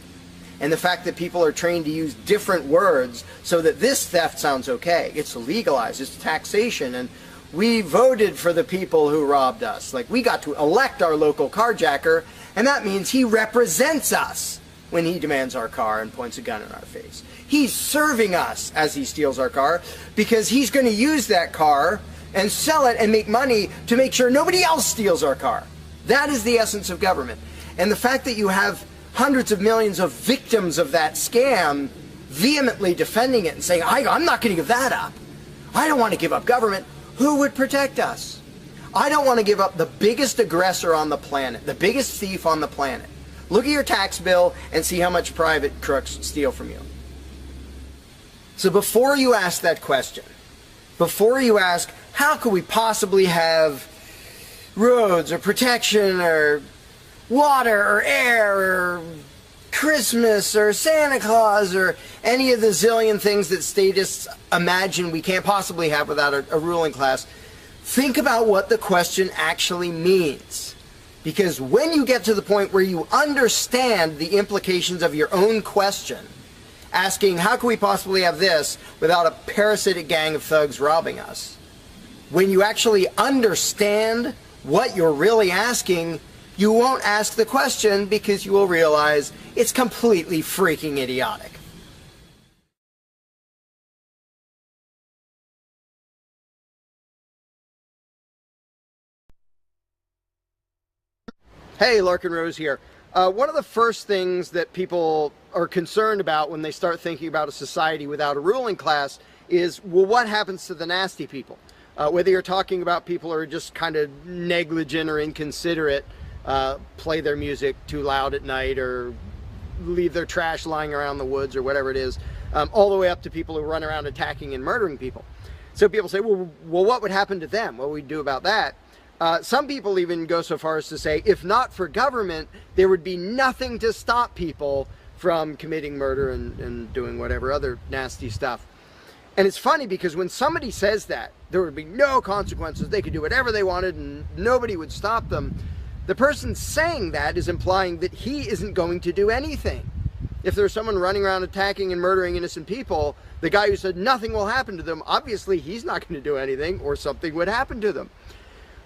And the fact that people are trained to use different words so that this theft sounds okay. It's legalized, it's taxation, and we voted for the people who robbed us. Like, we got to elect our local carjacker, and that means he represents us when he demands our car and points a gun in our face. He's serving us as he steals our car, because he's going to use that car and sell it and make money to make sure nobody else steals our car. That is the essence of government. And the fact that you have hundreds of millions of victims of that scam vehemently defending it and saying, I'm not going to give that up. I don't want to give up government. Who would protect us? I don't want to give up the biggest aggressor on the planet, the biggest thief on the planet. Look at your tax bill and see how much private crooks steal from you. So before you ask that question, before you ask, how could we possibly have roads or protection or water or air or Christmas or Santa Claus or any of the zillion things that statists imagine we can't possibly have without a ruling class. Think about what the question actually means. Because when you get to the point where you understand the implications of your own question, asking, how can we possibly have this without a parasitic gang of thugs robbing us? When you actually understand what you're really asking, you won't ask the question because you will realize it's completely freaking idiotic. Hey, Larkin Rose here. One of the first things that people are concerned about when they start thinking about a society without a ruling class is, well, what happens to the nasty people? Whether you're talking about people who are just kind of negligent or inconsiderate, play their music too loud at night or leave their trash lying around the woods or whatever it is, all the way up to people who run around attacking and murdering people. So people say, well, what would happen to them? What would we do about that? Some people even go so far as to say, if not for government, there would be nothing to stop people from committing murder and doing whatever other nasty stuff. And it's funny because when somebody says that, there would be no consequences, they could do whatever they wanted and nobody would stop them, the person saying that is implying that he isn't going to do anything. If there's someone running around attacking and murdering innocent people, the guy who said nothing will happen to them, obviously he's not going to do anything or something would happen to them.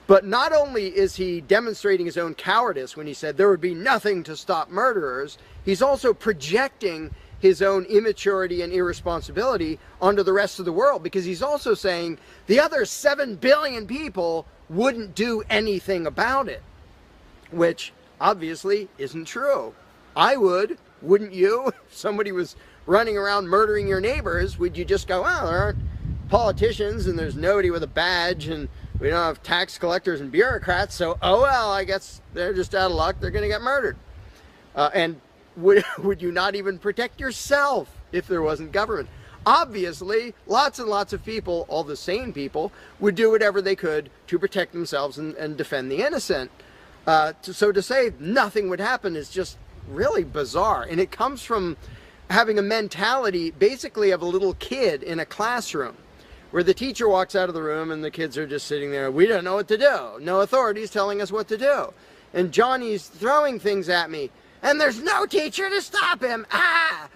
But not only is he demonstrating his own cowardice when he said there would be nothing to stop murderers, he's also projecting his own immaturity and irresponsibility onto the rest of the world, because he's also saying the other 7 billion people wouldn't do anything about it, which obviously isn't true. I would, wouldn't you? If somebody was running around murdering your neighbors, would you just go, well, there aren't politicians and there's nobody with a badge and we don't have tax collectors and bureaucrats, so oh well, I guess they're just out of luck, they're going to get murdered. And would you not even protect yourself if there wasn't government? Obviously, lots and lots of people, all the sane people, would do whatever they could to protect themselves and defend the innocent. So to say nothing would happen is just really bizarre. And it comes from having a mentality basically of a little kid in a classroom, where the teacher walks out of the room and the kids are just sitting there. We don't know what to do. No authorities telling us what to do. And Johnny's throwing things at me. And there's no teacher to stop him. Ah!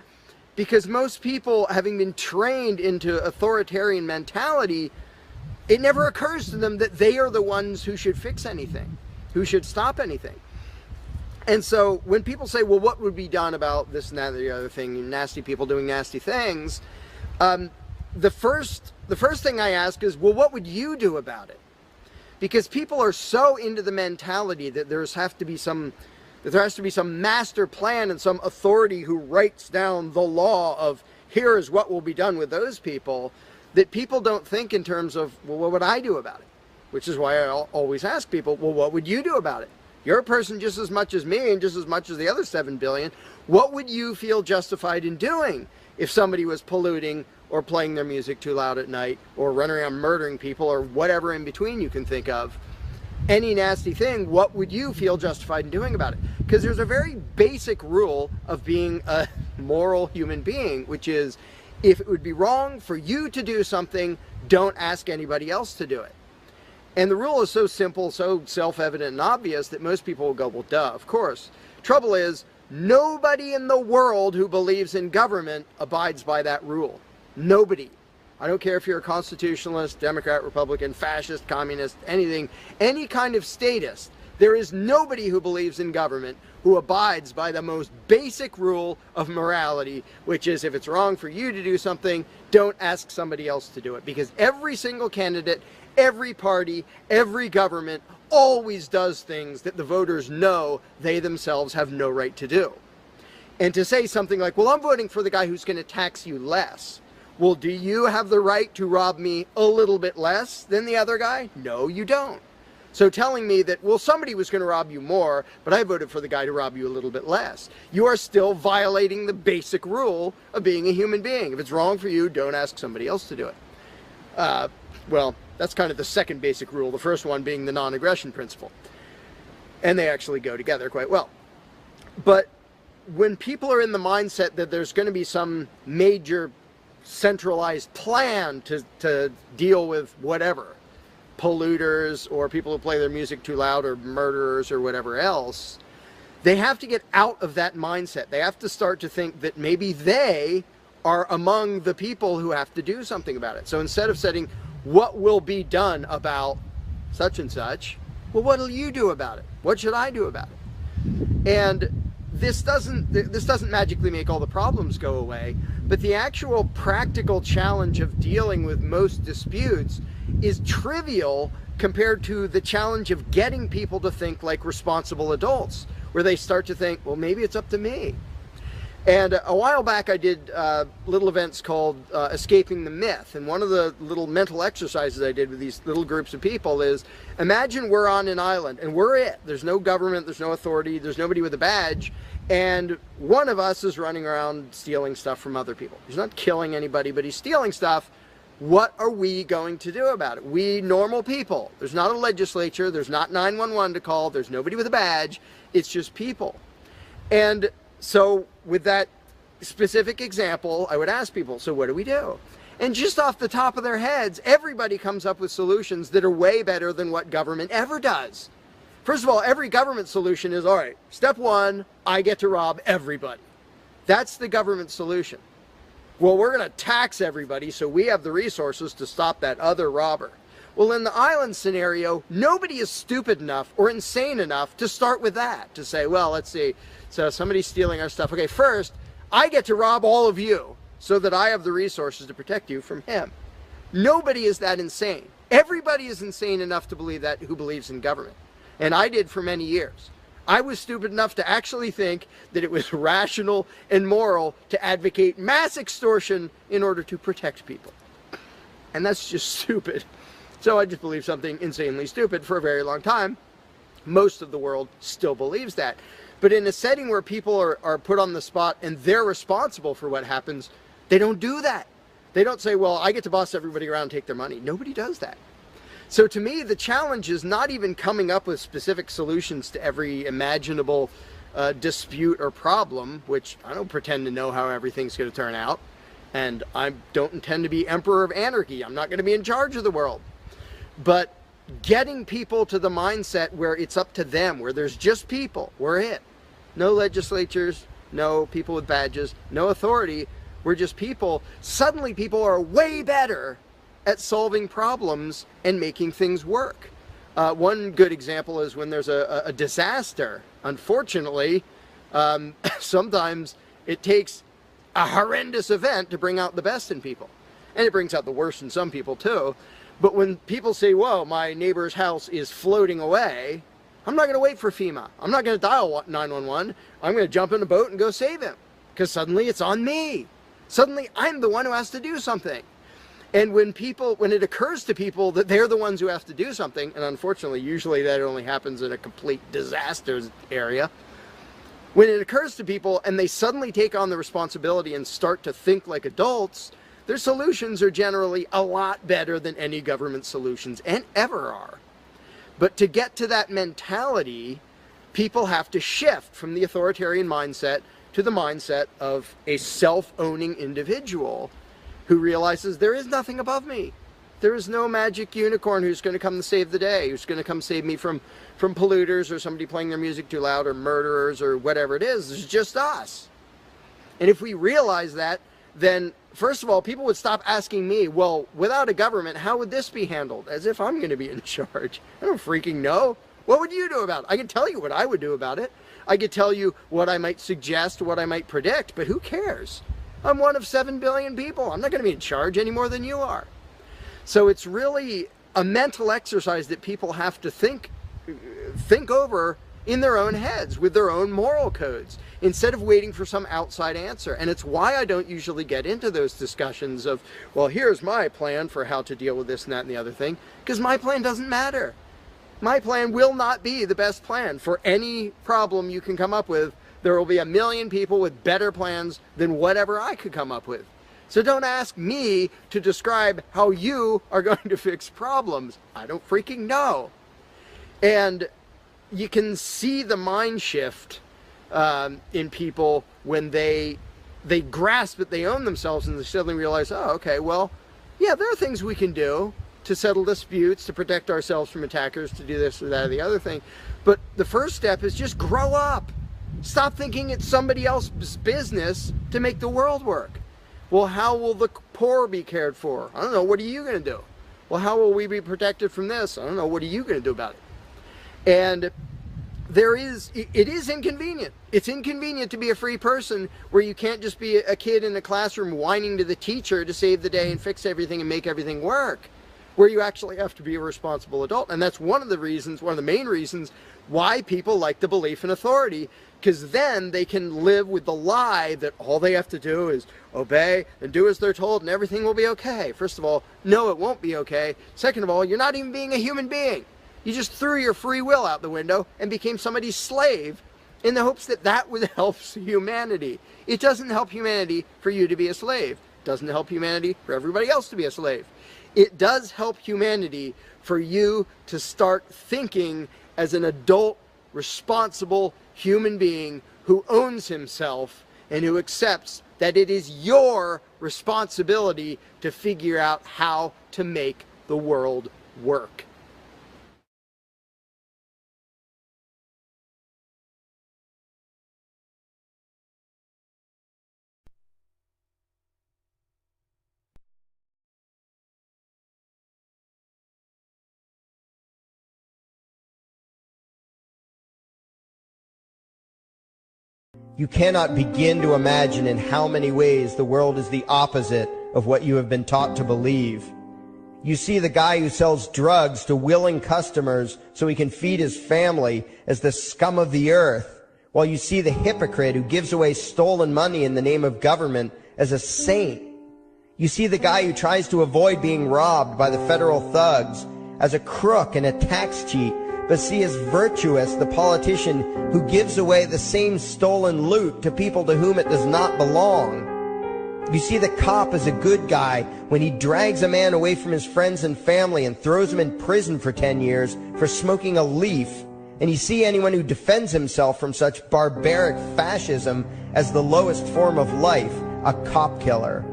Because most people, having been trained into authoritarian mentality, it never occurs to them that they are the ones who should fix anything, who should stop anything. And so when people say, well, what would be done about this and that and the other thing, nasty people doing nasty things, the first thing I ask is, well, what would you do about it? Because people are so into the mentality that there has to be some master plan and some authority who writes down the law of here is what will be done with those people, that people don't think in terms of, well, what would I do about it? Which is why I always ask people, well, what would you do about it? You're a person just as much as me and just as much as the other 7 billion. What would you feel justified in doing if somebody was polluting or playing their music too loud at night or running around murdering people or whatever in between you can think of? Any nasty thing, what would you feel justified in doing about it? Because there's a very basic rule of being a moral human being, which is if it would be wrong for you to do something, don't ask anybody else to do it. And the rule is so simple, so self-evident and obvious that most people will go, well, duh, of course. Trouble is, nobody in the world who believes in government abides by that rule. Nobody. I don't care if you're a constitutionalist, Democrat, Republican, fascist, communist, anything, any kind of statist. There is nobody who believes in government who abides by the most basic rule of morality, which is if it's wrong for you to do something, don't ask somebody else to do it. Because every single candidate, every party, every government always does things that the voters know they themselves have no right to do. And to say something like, well, I'm voting for the guy who's going to tax you less. Well, do you have the right to rob me a little bit less than the other guy? No, you don't. So telling me that, well, somebody was going to rob you more, but I voted for the guy to rob you a little bit less, you are still violating the basic rule of being a human being. If it's wrong for you, don't ask somebody else to do it. Well, that's kind of the second basic rule, the first one being the non-aggression principle. And they actually go together quite well. But when people are in the mindset that there's going to be some major centralized plan to deal with whatever, polluters or people who play their music too loud or murderers or whatever else, they have to get out of that mindset. They have to start to think that maybe they are among the people who have to do something about it. So instead of saying, what will be done about such and such, well, what will you do about it? What should I do about it? And this doesn't magically make all the problems go away, but the actual practical challenge of dealing with most disputes is trivial compared to the challenge of getting people to think like responsible adults, where they start to think, well, maybe it's up to me. And a while back I did little events called Escaping the Myth, and one of the little mental exercises I did with these little groups of people is, imagine we're on an island and we're it. There's no government, there's no authority, there's nobody with a badge, and one of us is running around stealing stuff from other people. He's not killing anybody, but he's stealing stuff. What are we going to do about it? We normal people. There's not a legislature, there's not 911 to call, there's nobody with a badge, it's just people. And so with that specific example, I would ask people, so what do we do? And just off the top of their heads, everybody comes up with solutions that are way better than what government ever does. First of all, every government solution is, all right, step one, I get to rob everybody. That's the government solution. Well, we're going to tax everybody so we have the resources to stop that other robber. Well, in the island scenario, nobody is stupid enough or insane enough to start with that, to say, well, let's see, so somebody's stealing our stuff. Okay, first, I get to rob all of you so that I have the resources to protect you from him. Nobody is that insane. Everybody is insane enough to believe that who believes in government. And I did for many years. I was stupid enough to actually think that it was rational and moral to advocate mass extortion in order to protect people. And that's just stupid. So I just believed something insanely stupid for a very long time. Most of the world still believes that. But in a setting where people are put on the spot and they're responsible for what happens, they don't do that. They don't say, well, I get to boss everybody around and take their money. Nobody does that. So to me, the challenge is not even coming up with specific solutions to every imaginable dispute or problem, which I don't pretend to know how everything's going to turn out. And I don't intend to be emperor of anarchy. I'm not going to be in charge of the world. But getting people to the mindset where it's up to them, where there's just people, we're it. No legislatures, no people with badges, no authority, we're just people. Suddenly people are way better at solving problems and making things work. One good example is when there's a disaster. Unfortunately, sometimes it takes a horrendous event to bring out the best in people. And it brings out the worst in some people too. But when people say, whoa, my neighbor's house is floating away, I'm not going to wait for FEMA. I'm not going to dial 911. I'm going to jump in a boat and go save him. Because suddenly it's on me. Suddenly I'm the one who has to do something. And when it occurs to people that they're the ones who have to do something, and unfortunately usually that only happens in a complete disaster area, when it occurs to people and they suddenly take on the responsibility and start to think like adults, their solutions are generally a lot better than any government solutions, and ever are. But to get to that mentality, people have to shift from the authoritarian mindset to the mindset of a self-owning individual who realizes there is nothing above me. There is no magic unicorn who's going to come to save the day, who's going to come save me from polluters or somebody playing their music too loud or murderers or whatever it is. It's just us. And if we realize that, then first of all, people would stop asking me, well, without a government, how would this be handled? As if I'm going to be in charge. I don't freaking know. What would you do about it? I can tell you what I would do about it. I could tell you what I might suggest, what I might predict, but who cares? I'm one of 7 billion people. I'm not going to be in charge any more than you are. So it's really a mental exercise that people have to think over in their own heads with their own moral codes instead of waiting for some outside answer. And it's why I don't usually get into those discussions of, well, here's my plan for how to deal with this and that and the other thing, because my plan doesn't matter. My plan will not be the best plan for any problem you can come up with. There will be a million people with better plans than whatever I could come up with. So don't ask me to describe how you are going to fix problems. I don't freaking know. And you can see the mind shift in people when they grasp that they own themselves and they suddenly realize, oh, okay, well, yeah, there are things we can do to settle disputes, to protect ourselves from attackers, to do this or that or the other thing. But the first step is just grow up. Stop thinking it's somebody else's business to make the world work. Well, how will the poor be cared for? I don't know. What are you going to do? Well, how will we be protected from this? I don't know. What are you going to do about it? And it is inconvenient. It's inconvenient to be a free person where you can't just be a kid in a classroom whining to the teacher to save the day and fix everything and make everything work, where you actually have to be a responsible adult. And that's one of the main reasons why people like the belief in authority, because then they can live with the lie that all they have to do is obey and do as they're told and everything will be okay. First of all, no, it won't be okay. Second of all, you're not even being a human being. You just threw your free will out the window and became somebody's slave in the hopes that that would help humanity. It doesn't help humanity for you to be a slave. It doesn't help humanity for everybody else to be a slave. It does help humanity for you to start thinking as an adult, responsible human being who owns himself and who accepts that it is your responsibility to figure out how to make the world work. You cannot begin to imagine in how many ways the world is the opposite of what you have been taught to believe. You see the guy who sells drugs to willing customers so he can feed his family as the scum of the earth, while you see the hypocrite who gives away stolen money in the name of government as a saint. You see the guy who tries to avoid being robbed by the federal thugs as a crook and a tax cheat, but see as virtuous the politician who gives away the same stolen loot to people to whom it does not belong. You see the cop as a good guy when he drags a man away from his friends and family and throws him in prison for 10 years for smoking a leaf. And you see anyone who defends himself from such barbaric fascism as the lowest form of life, a cop killer.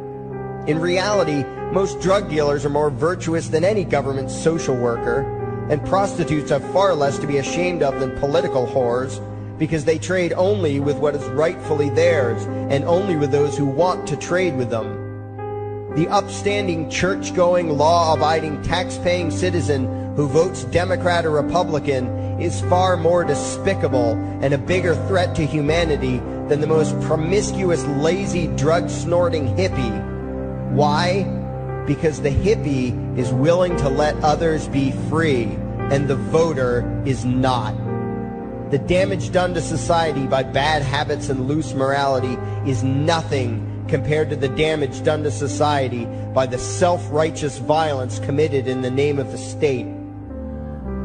In reality, most drug dealers are more virtuous than any government social worker, and prostitutes have far less to be ashamed of than political whores, because they trade only with what is rightfully theirs, and only with those who want to trade with them. The upstanding, church-going, law-abiding, tax-paying citizen who votes Democrat or Republican is far more despicable and a bigger threat to humanity than the most promiscuous, lazy, drug-snorting hippie. Why? Because the hippie is willing to let others be free, and the voter is not. The damage done to society by bad habits and loose morality is nothing compared to the damage done to society by the self-righteous violence committed in the name of the state.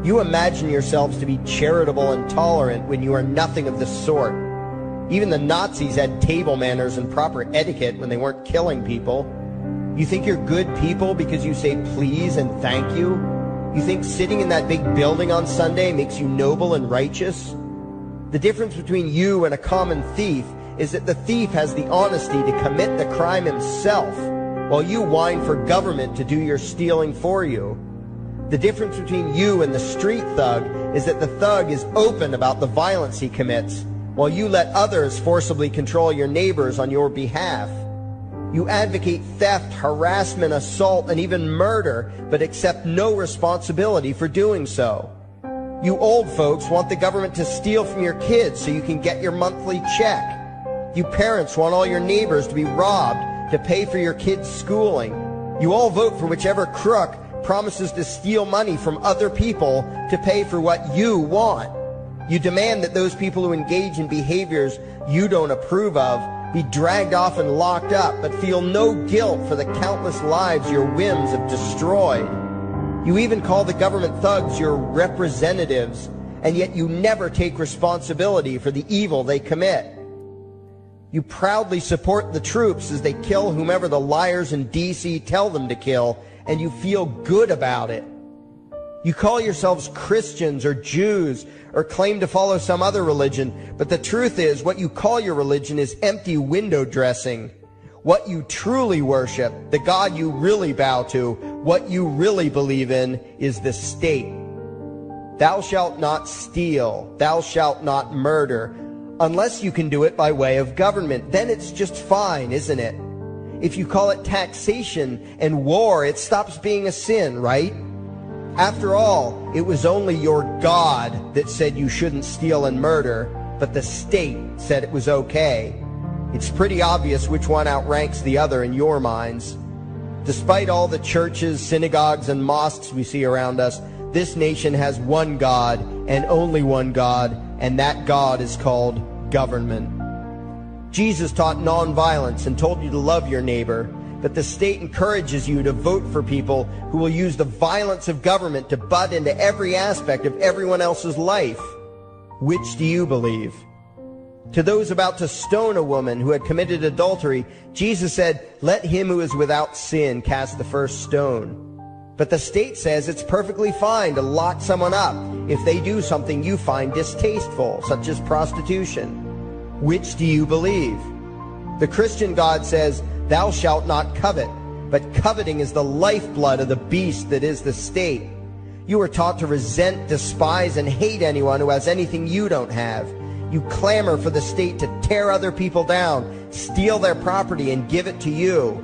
You imagine yourselves to be charitable and tolerant when you are nothing of the sort. Even the Nazis had table manners and proper etiquette when they weren't killing people. You think you're good people because you say please and thank you? You think sitting in that big building on Sunday makes you noble and righteous? The difference between you and a common thief is that the thief has the honesty to commit the crime himself, while you whine for government to do your stealing for you. The difference between you and the street thug is that the thug is open about the violence he commits, while you let others forcibly control your neighbors on your behalf. You advocate theft, harassment, assault, and even murder, but accept no responsibility for doing so. You old folks want the government to steal from your kids so you can get your monthly check. You parents want all your neighbors to be robbed to pay for your kids' schooling. You all vote for whichever crook promises to steal money from other people to pay for what you want. You demand that those people who engage in behaviors you don't approve of be dragged off and locked up, but feel no guilt for the countless lives your whims have destroyed. You even call the government thugs your representatives, and yet you never take responsibility for the evil they commit. You proudly support the troops as they kill whomever the liars in D.C. tell them to kill, and you feel good about it. You call yourselves Christians or Jews or claim to follow some other religion, but the truth is what you call your religion is empty window dressing. What you truly worship, the God you really bow to, what you really believe in is the state. Thou shalt not steal, thou shalt not murder, unless you can do it by way of government. Then it's just fine, isn't it? If you call it taxation and war, it stops being a sin, right? After all, it was only your God that said you shouldn't steal and murder, but the state said it was okay. It's pretty obvious which one outranks the other in your minds. Despite all the churches, synagogues, and mosques we see around us, this nation has one God and only one God, and that God is called government. Jesus taught nonviolence and told you to love your neighbor, but the state encourages you to vote for people who will use the violence of government to butt into every aspect of everyone else's life. Which do you believe? To those about to stone a woman who had committed adultery, Jesus said, "Let him who is without sin cast the first stone." But the state says it's perfectly fine to lock someone up if they do something you find distasteful, such as prostitution. Which do you believe? The Christian God says, "Thou shalt not covet," but coveting is the lifeblood of the beast that is the state. You are taught to resent, despise, and hate anyone who has anything you don't have. You clamor for the state to tear other people down, steal their property, and give it to you.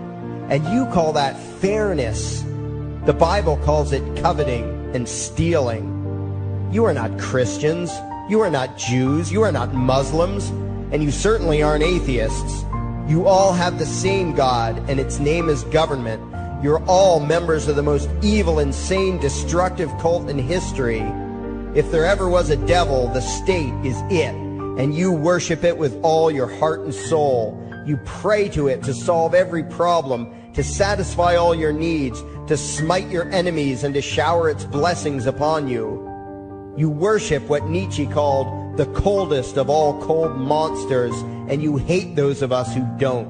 And you call that fairness. The Bible calls it coveting and stealing. You are not Christians. You are not Jews. You are not Muslims. And you certainly aren't atheists. You all have the same God, and its name is government. You're all members of the most evil, insane, destructive cult in history. If there ever was a devil, the state is it, and you worship it with all your heart and soul. You pray to it to solve every problem, to satisfy all your needs, to smite your enemies, and to shower its blessings upon you. You worship what Nietzsche called the coldest of all cold monsters, and you hate those of us who don't.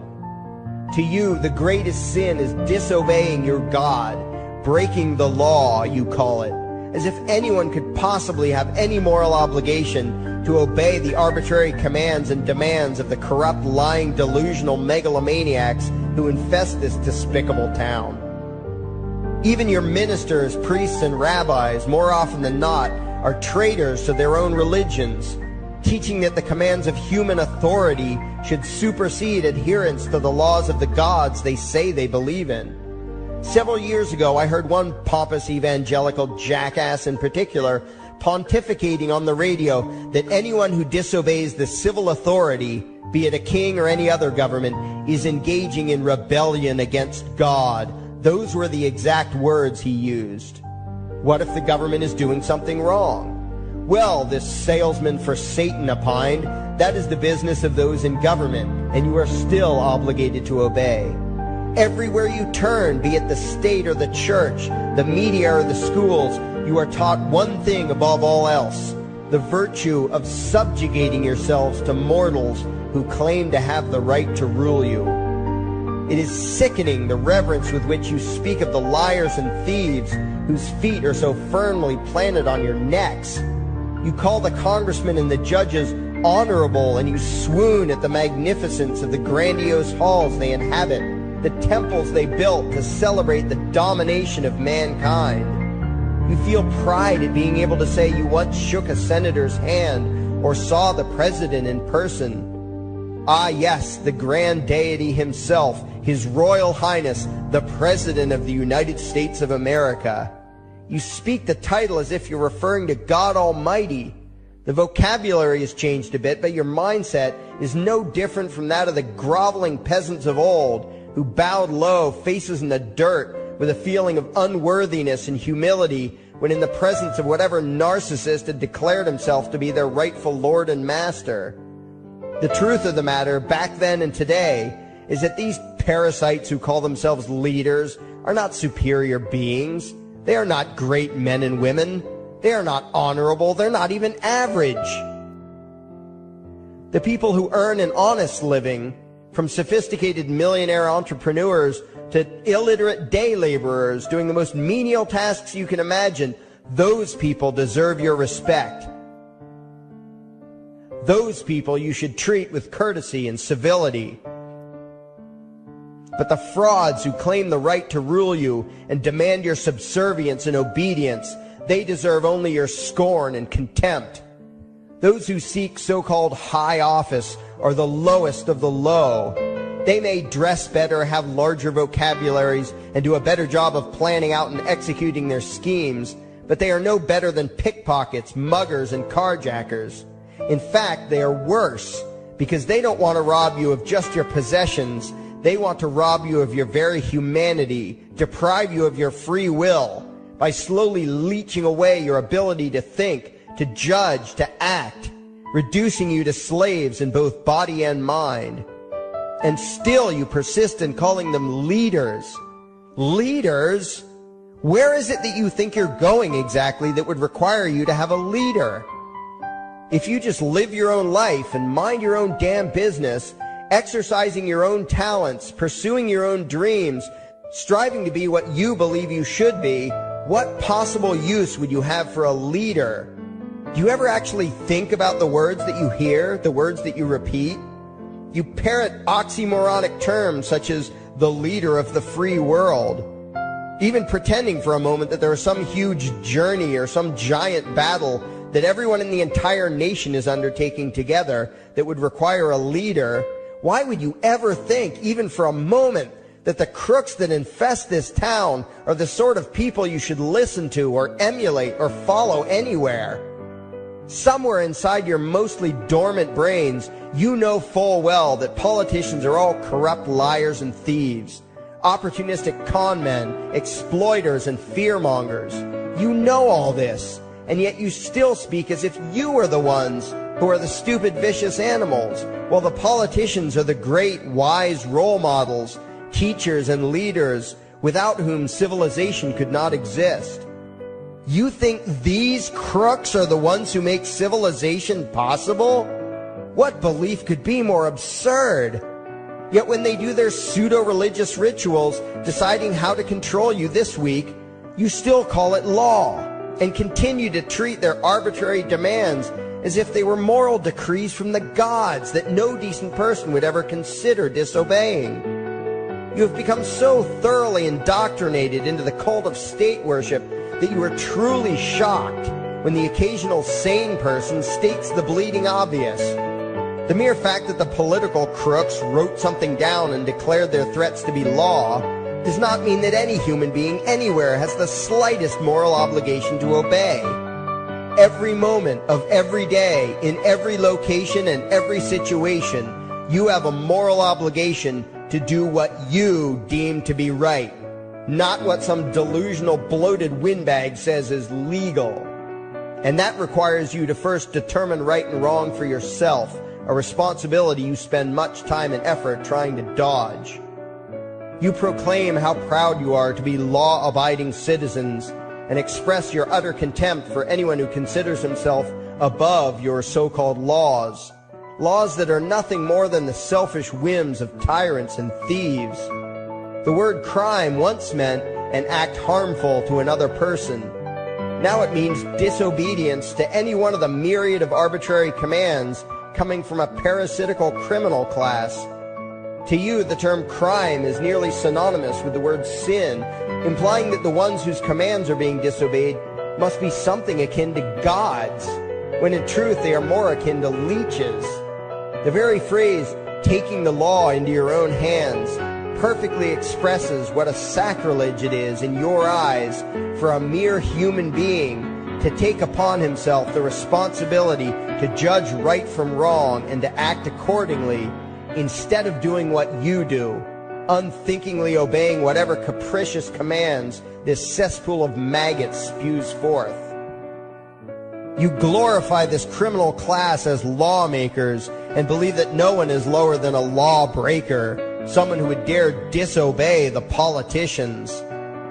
To you, the greatest sin is disobeying your God, breaking the law, you call it, as if anyone could possibly have any moral obligation to obey the arbitrary commands and demands of the corrupt, lying, delusional megalomaniacs who infest this despicable town. Even your ministers, priests, and rabbis, more often than not, are traitors to their own religions, teaching that the commands of human authority should supersede adherence to the laws of the gods they say they believe in. Several years ago, I heard one pompous evangelical jackass in particular pontificating on the radio that anyone who disobeys the civil authority, be it a king or any other government, is engaging in rebellion against God. Those were the exact words he used. What if the government is doing something wrong? Well, this salesman for Satan opined, that is the business of those in government, and you are still obligated to obey. Everywhere you turn, be it the state or the church, the media or the schools, you are taught one thing above all else, the virtue of subjugating yourselves to mortals who claim to have the right to rule you. It is sickening the reverence with which you speak of the liars and thieves whose feet are so firmly planted on your necks. You call the congressmen and the judges honorable, and you swoon at the magnificence of the grandiose halls they inhabit, the temples they built to celebrate the domination of mankind. You feel pride at being able to say you once shook a senator's hand or saw the president in person. Ah, yes, the grand deity himself, His Royal Highness, the President of the United States of America. You speak the title as if you're referring to God Almighty. The vocabulary has changed a bit, but your mindset is no different from that of the groveling peasants of old who bowed low, faces in the dirt, with a feeling of unworthiness and humility when in the presence of whatever narcissist had declared himself to be their rightful lord and master. The truth of the matter, back then and today, is that these parasites who call themselves leaders are not superior beings. They are not great men and women. They are not honorable. They're not even average. The people who earn an honest living, from sophisticated millionaire entrepreneurs to illiterate day laborers doing the most menial tasks you can imagine, Those people deserve your respect. Those people you should treat with courtesy and civility. But the frauds who claim the right to rule you and demand your subservience and obedience, they deserve only your scorn and contempt. Those who seek so-called high office are the lowest of the low. They may dress better, have larger vocabularies, and do a better job of planning out and executing their schemes, but they are no better than pickpockets, muggers, and carjackers. In fact, they are worse, because they don't want to rob you of just your possessions. They want to rob you of your very humanity, deprive you of your free will, by slowly leeching away your ability to think, to judge, to act, reducing you to slaves in both body and mind. And still you persist in calling them leaders. Leaders? Where is it that you think you're going exactly that would require you to have a leader? If you just live your own life and mind your own damn business, exercising your own talents, pursuing your own dreams, striving to be what you believe you should be, what possible use would you have for a leader? Do you ever actually think about the words that you hear, the words that you repeat? You parrot oxymoronic terms such as the leader of the free world, even pretending for a moment that there is some huge journey or some giant battle that everyone in the entire nation is undertaking together that would require a leader. Why would you ever think, even for a moment, that the crooks that infest this town are the sort of people you should listen to or emulate or follow anywhere? Somewhere inside your mostly dormant brains, you know full well that politicians are all corrupt liars and thieves, opportunistic con men, exploiters, and fearmongers. You know all this, and yet you still speak as if you are the ones who are the stupid, vicious animals, while the politicians are the great, wise role models, teachers, and leaders without whom civilization could not exist. You think these crooks are the ones who make civilization possible? What belief could be more absurd? Yet when they do their pseudo-religious rituals, deciding how to control you this week, you still call it law, and continue to treat their arbitrary demands as if they were moral decrees from the gods that no decent person would ever consider disobeying. You have become so thoroughly indoctrinated into the cult of state worship that you are truly shocked when the occasional sane person states the bleeding obvious. The mere fact that the political crooks wrote something down and declared their threats to be law does not mean that any human being anywhere has the slightest moral obligation to obey. Every moment of every day, in every location and every situation, you have a moral obligation to do what you deem to be right, not what some delusional bloated windbag says is legal. And that requires you to first determine right and wrong for yourself, a responsibility you spend much time and effort trying to dodge. You proclaim how proud you are to be law-abiding citizens and express your utter contempt for anyone who considers himself above your so-called laws, laws that are nothing more than the selfish whims of tyrants and thieves. The word crime once meant an act harmful to another person. Now it means disobedience to any one of the myriad of arbitrary commands coming from a parasitical criminal class. To you, the term crime is nearly synonymous with the word sin, implying that the ones whose commands are being disobeyed must be something akin to gods, when in truth they are more akin to leeches. The very phrase, taking the law into your own hands, perfectly expresses what a sacrilege it is in your eyes for a mere human being to take upon himself the responsibility to judge right from wrong and to act accordingly, instead of doing what you do, unthinkingly obeying whatever capricious commands this cesspool of maggots spews forth. You glorify this criminal class as lawmakers and believe that no one is lower than a lawbreaker, someone who would dare disobey the politicians.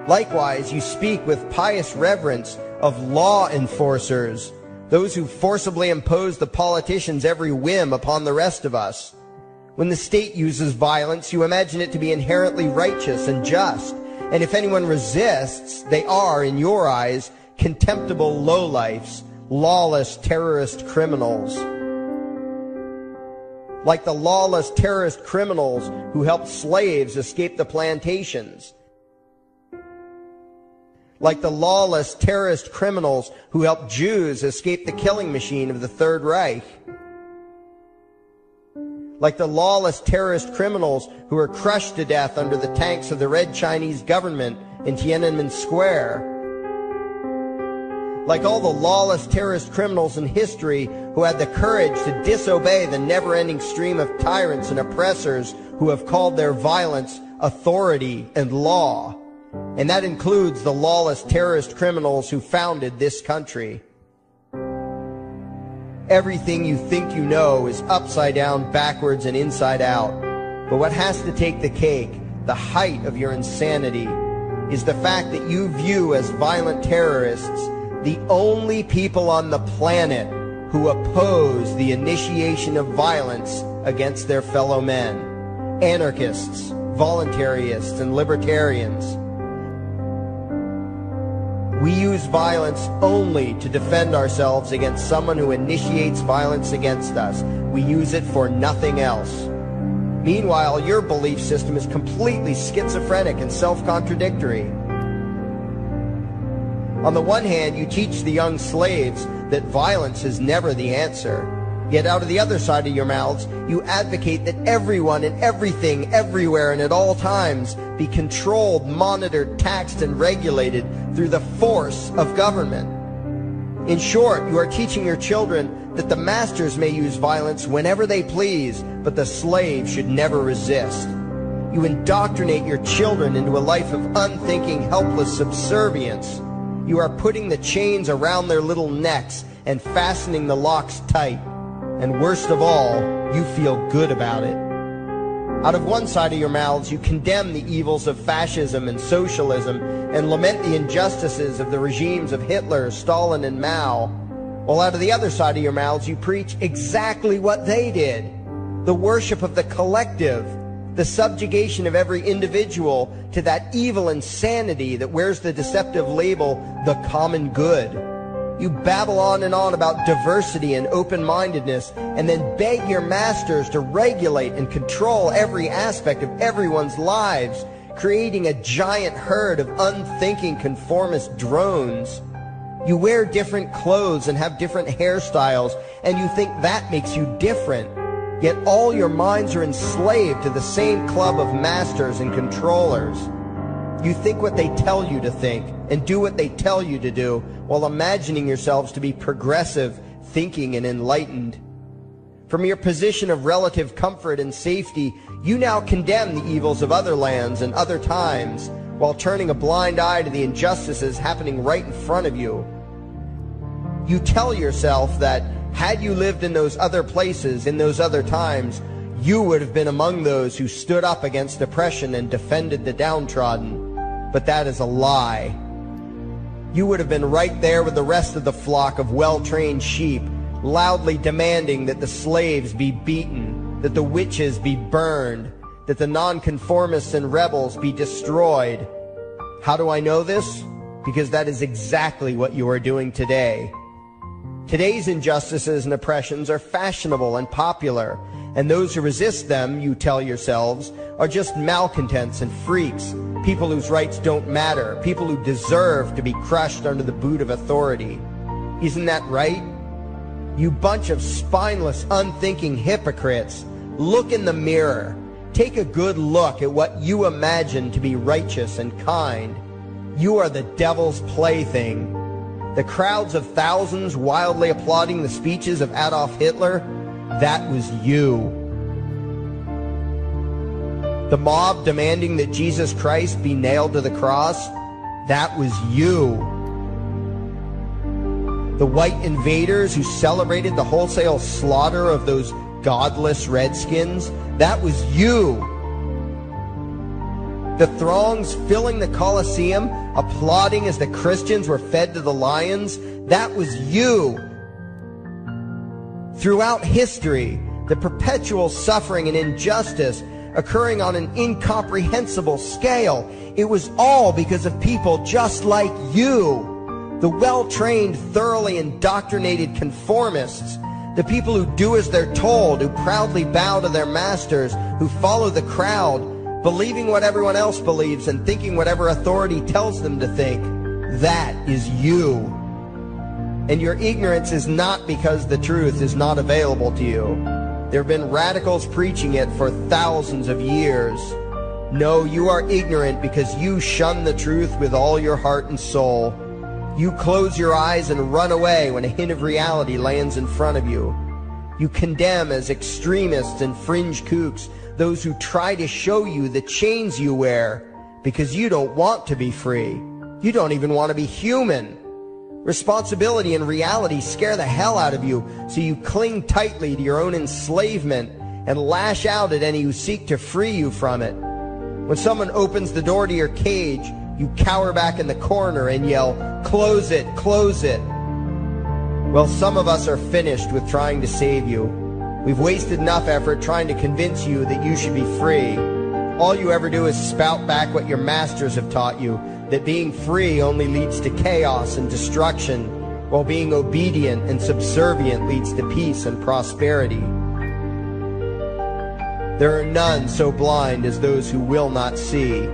Likewise, you speak with pious reverence of law enforcers, those who forcibly impose the politicians' every whim upon the rest of us. When the state uses violence, you imagine it to be inherently righteous and just, and if anyone resists, they are, in your eyes, contemptible lowlifes, lawless terrorist criminals. Like the lawless terrorist criminals who helped slaves escape the plantations. Like the lawless terrorist criminals who helped Jews escape the killing machine of the Third Reich. Like the lawless terrorist criminals who were crushed to death under the tanks of the Red Chinese government in Tiananmen Square. Like all the lawless terrorist criminals in history who had the courage to disobey the never-ending stream of tyrants and oppressors who have called their violence authority and law. And that includes the lawless terrorist criminals who founded this country. Everything you think you know is upside down, backwards, and inside out. But what has to take the cake, the height of your insanity, is the fact that you view as violent terrorists the only people on the planet who oppose the initiation of violence against their fellow men. Anarchists, voluntarists, and libertarians. We use violence only to defend ourselves against someone who initiates violence against us. We use it for nothing else. Meanwhile, your belief system is completely schizophrenic and self-contradictory. On the one hand, you teach the young slaves that violence is never the answer. Yet out of the other side of your mouths, you advocate that everyone and everything, everywhere and at all times be controlled, monitored, taxed, and regulated through the force of government. In short, you are teaching your children that the masters may use violence whenever they please, but the slave should never resist. You indoctrinate your children into a life of unthinking, helpless subservience. You are putting the chains around their little necks and fastening the locks tight. And worst of all, you feel good about it. Out of one side of your mouths, you condemn the evils of fascism and socialism and lament the injustices of the regimes of Hitler, Stalin, and Mao. While out of the other side of your mouths, you preach exactly what they did. The worship of the collective, the subjugation of every individual to that evil insanity that wears the deceptive label, the common good. You babble on and on about diversity and open-mindedness, and then beg your masters to regulate and control every aspect of everyone's lives, creating a giant herd of unthinking conformist drones. You wear different clothes and have different hairstyles, and you think that makes you different. Yet all your minds are enslaved to the same club of masters and controllers. You think what they tell you to think and do what they tell you to do while imagining yourselves to be progressive, thinking, and enlightened. From your position of relative comfort and safety, you now condemn the evils of other lands and other times while turning a blind eye to the injustices happening right in front of you. You tell yourself that had you lived in those other places, in those other times, you would have been among those who stood up against oppression and defended the downtrodden. But that is a lie. You would have been right there with the rest of the flock of well-trained sheep, loudly demanding that the slaves be beaten, that the witches be burned, that the nonconformists and rebels be destroyed. How do I know this? Because that is exactly what you are doing today. Today's injustices and oppressions are fashionable and popular, and those who resist them, you tell yourselves, are just malcontents and freaks, people whose rights don't matter, people who deserve to be crushed under the boot of authority. Isn't that right? You bunch of spineless, unthinking hypocrites, look in the mirror. Take a good look at what you imagine to be righteous and kind. You are the devil's plaything. The crowds of thousands wildly applauding the speeches of Adolf Hitler, that was you. The mob demanding that Jesus Christ be nailed to the cross, that was you. The white invaders who celebrated the wholesale slaughter of those godless redskins, that was you. The throngs filling the Colosseum, applauding as the Christians were fed to the lions, that was you. Throughout history, the perpetual suffering and injustice occurring on an incomprehensible scale, it was all because of people just like you. The well-trained, thoroughly indoctrinated conformists, the people who do as they're told, who proudly bow to their masters, who follow the crowd, believing what everyone else believes and thinking whatever authority tells them to think, that is you. And your ignorance is not because the truth is not available to you. There have been radicals preaching it for thousands of years. No, you are ignorant because you shun the truth with all your heart and soul. You close your eyes and run away when a hint of reality lands in front of you. You condemn as extremists and fringe kooks those who try to show you the chains you wear because you don't want to be free. You don't even want to be human. Responsibility and reality scare the hell out of you, so you cling tightly to your own enslavement and lash out at any who seek to free you from it. When someone opens the door to your cage, you cower back in the corner and yell, "Close it, close it." Well, some of us are finished with trying to save you. We've wasted enough effort trying to convince you that you should be free. All you ever do is spout back what your masters have taught you, that being free only leads to chaos and destruction, while being obedient and subservient leads to peace and prosperity. There are none so blind as those who will not see.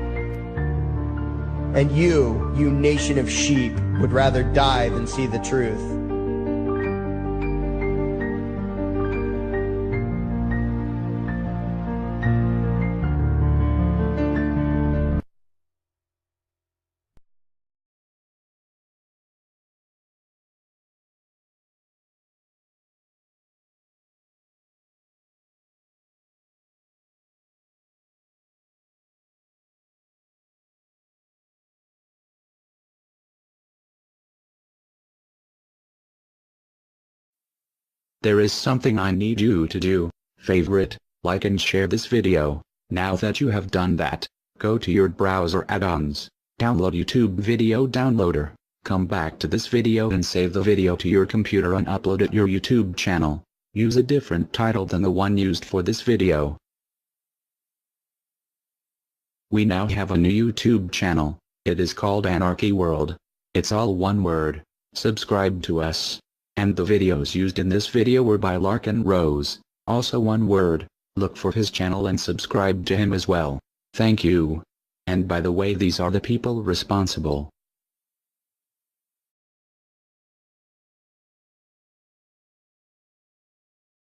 And you nation of sheep, would rather die than see the truth. There is something I need you to do. Favorite, like and share this video. Now that you have done that, go to your browser add-ons, download YouTube Video Downloader, come back to this video and save the video to your computer and upload it your YouTube channel. Use a different title than the one used for this video. We now have a new YouTube channel. It is called Anarchy World. It's all one word. Subscribe to us. And the videos used in this video were by Larkin Rose, also one word. Look for his channel and subscribe to him as well. Thank you. And by the way, these are the people responsible.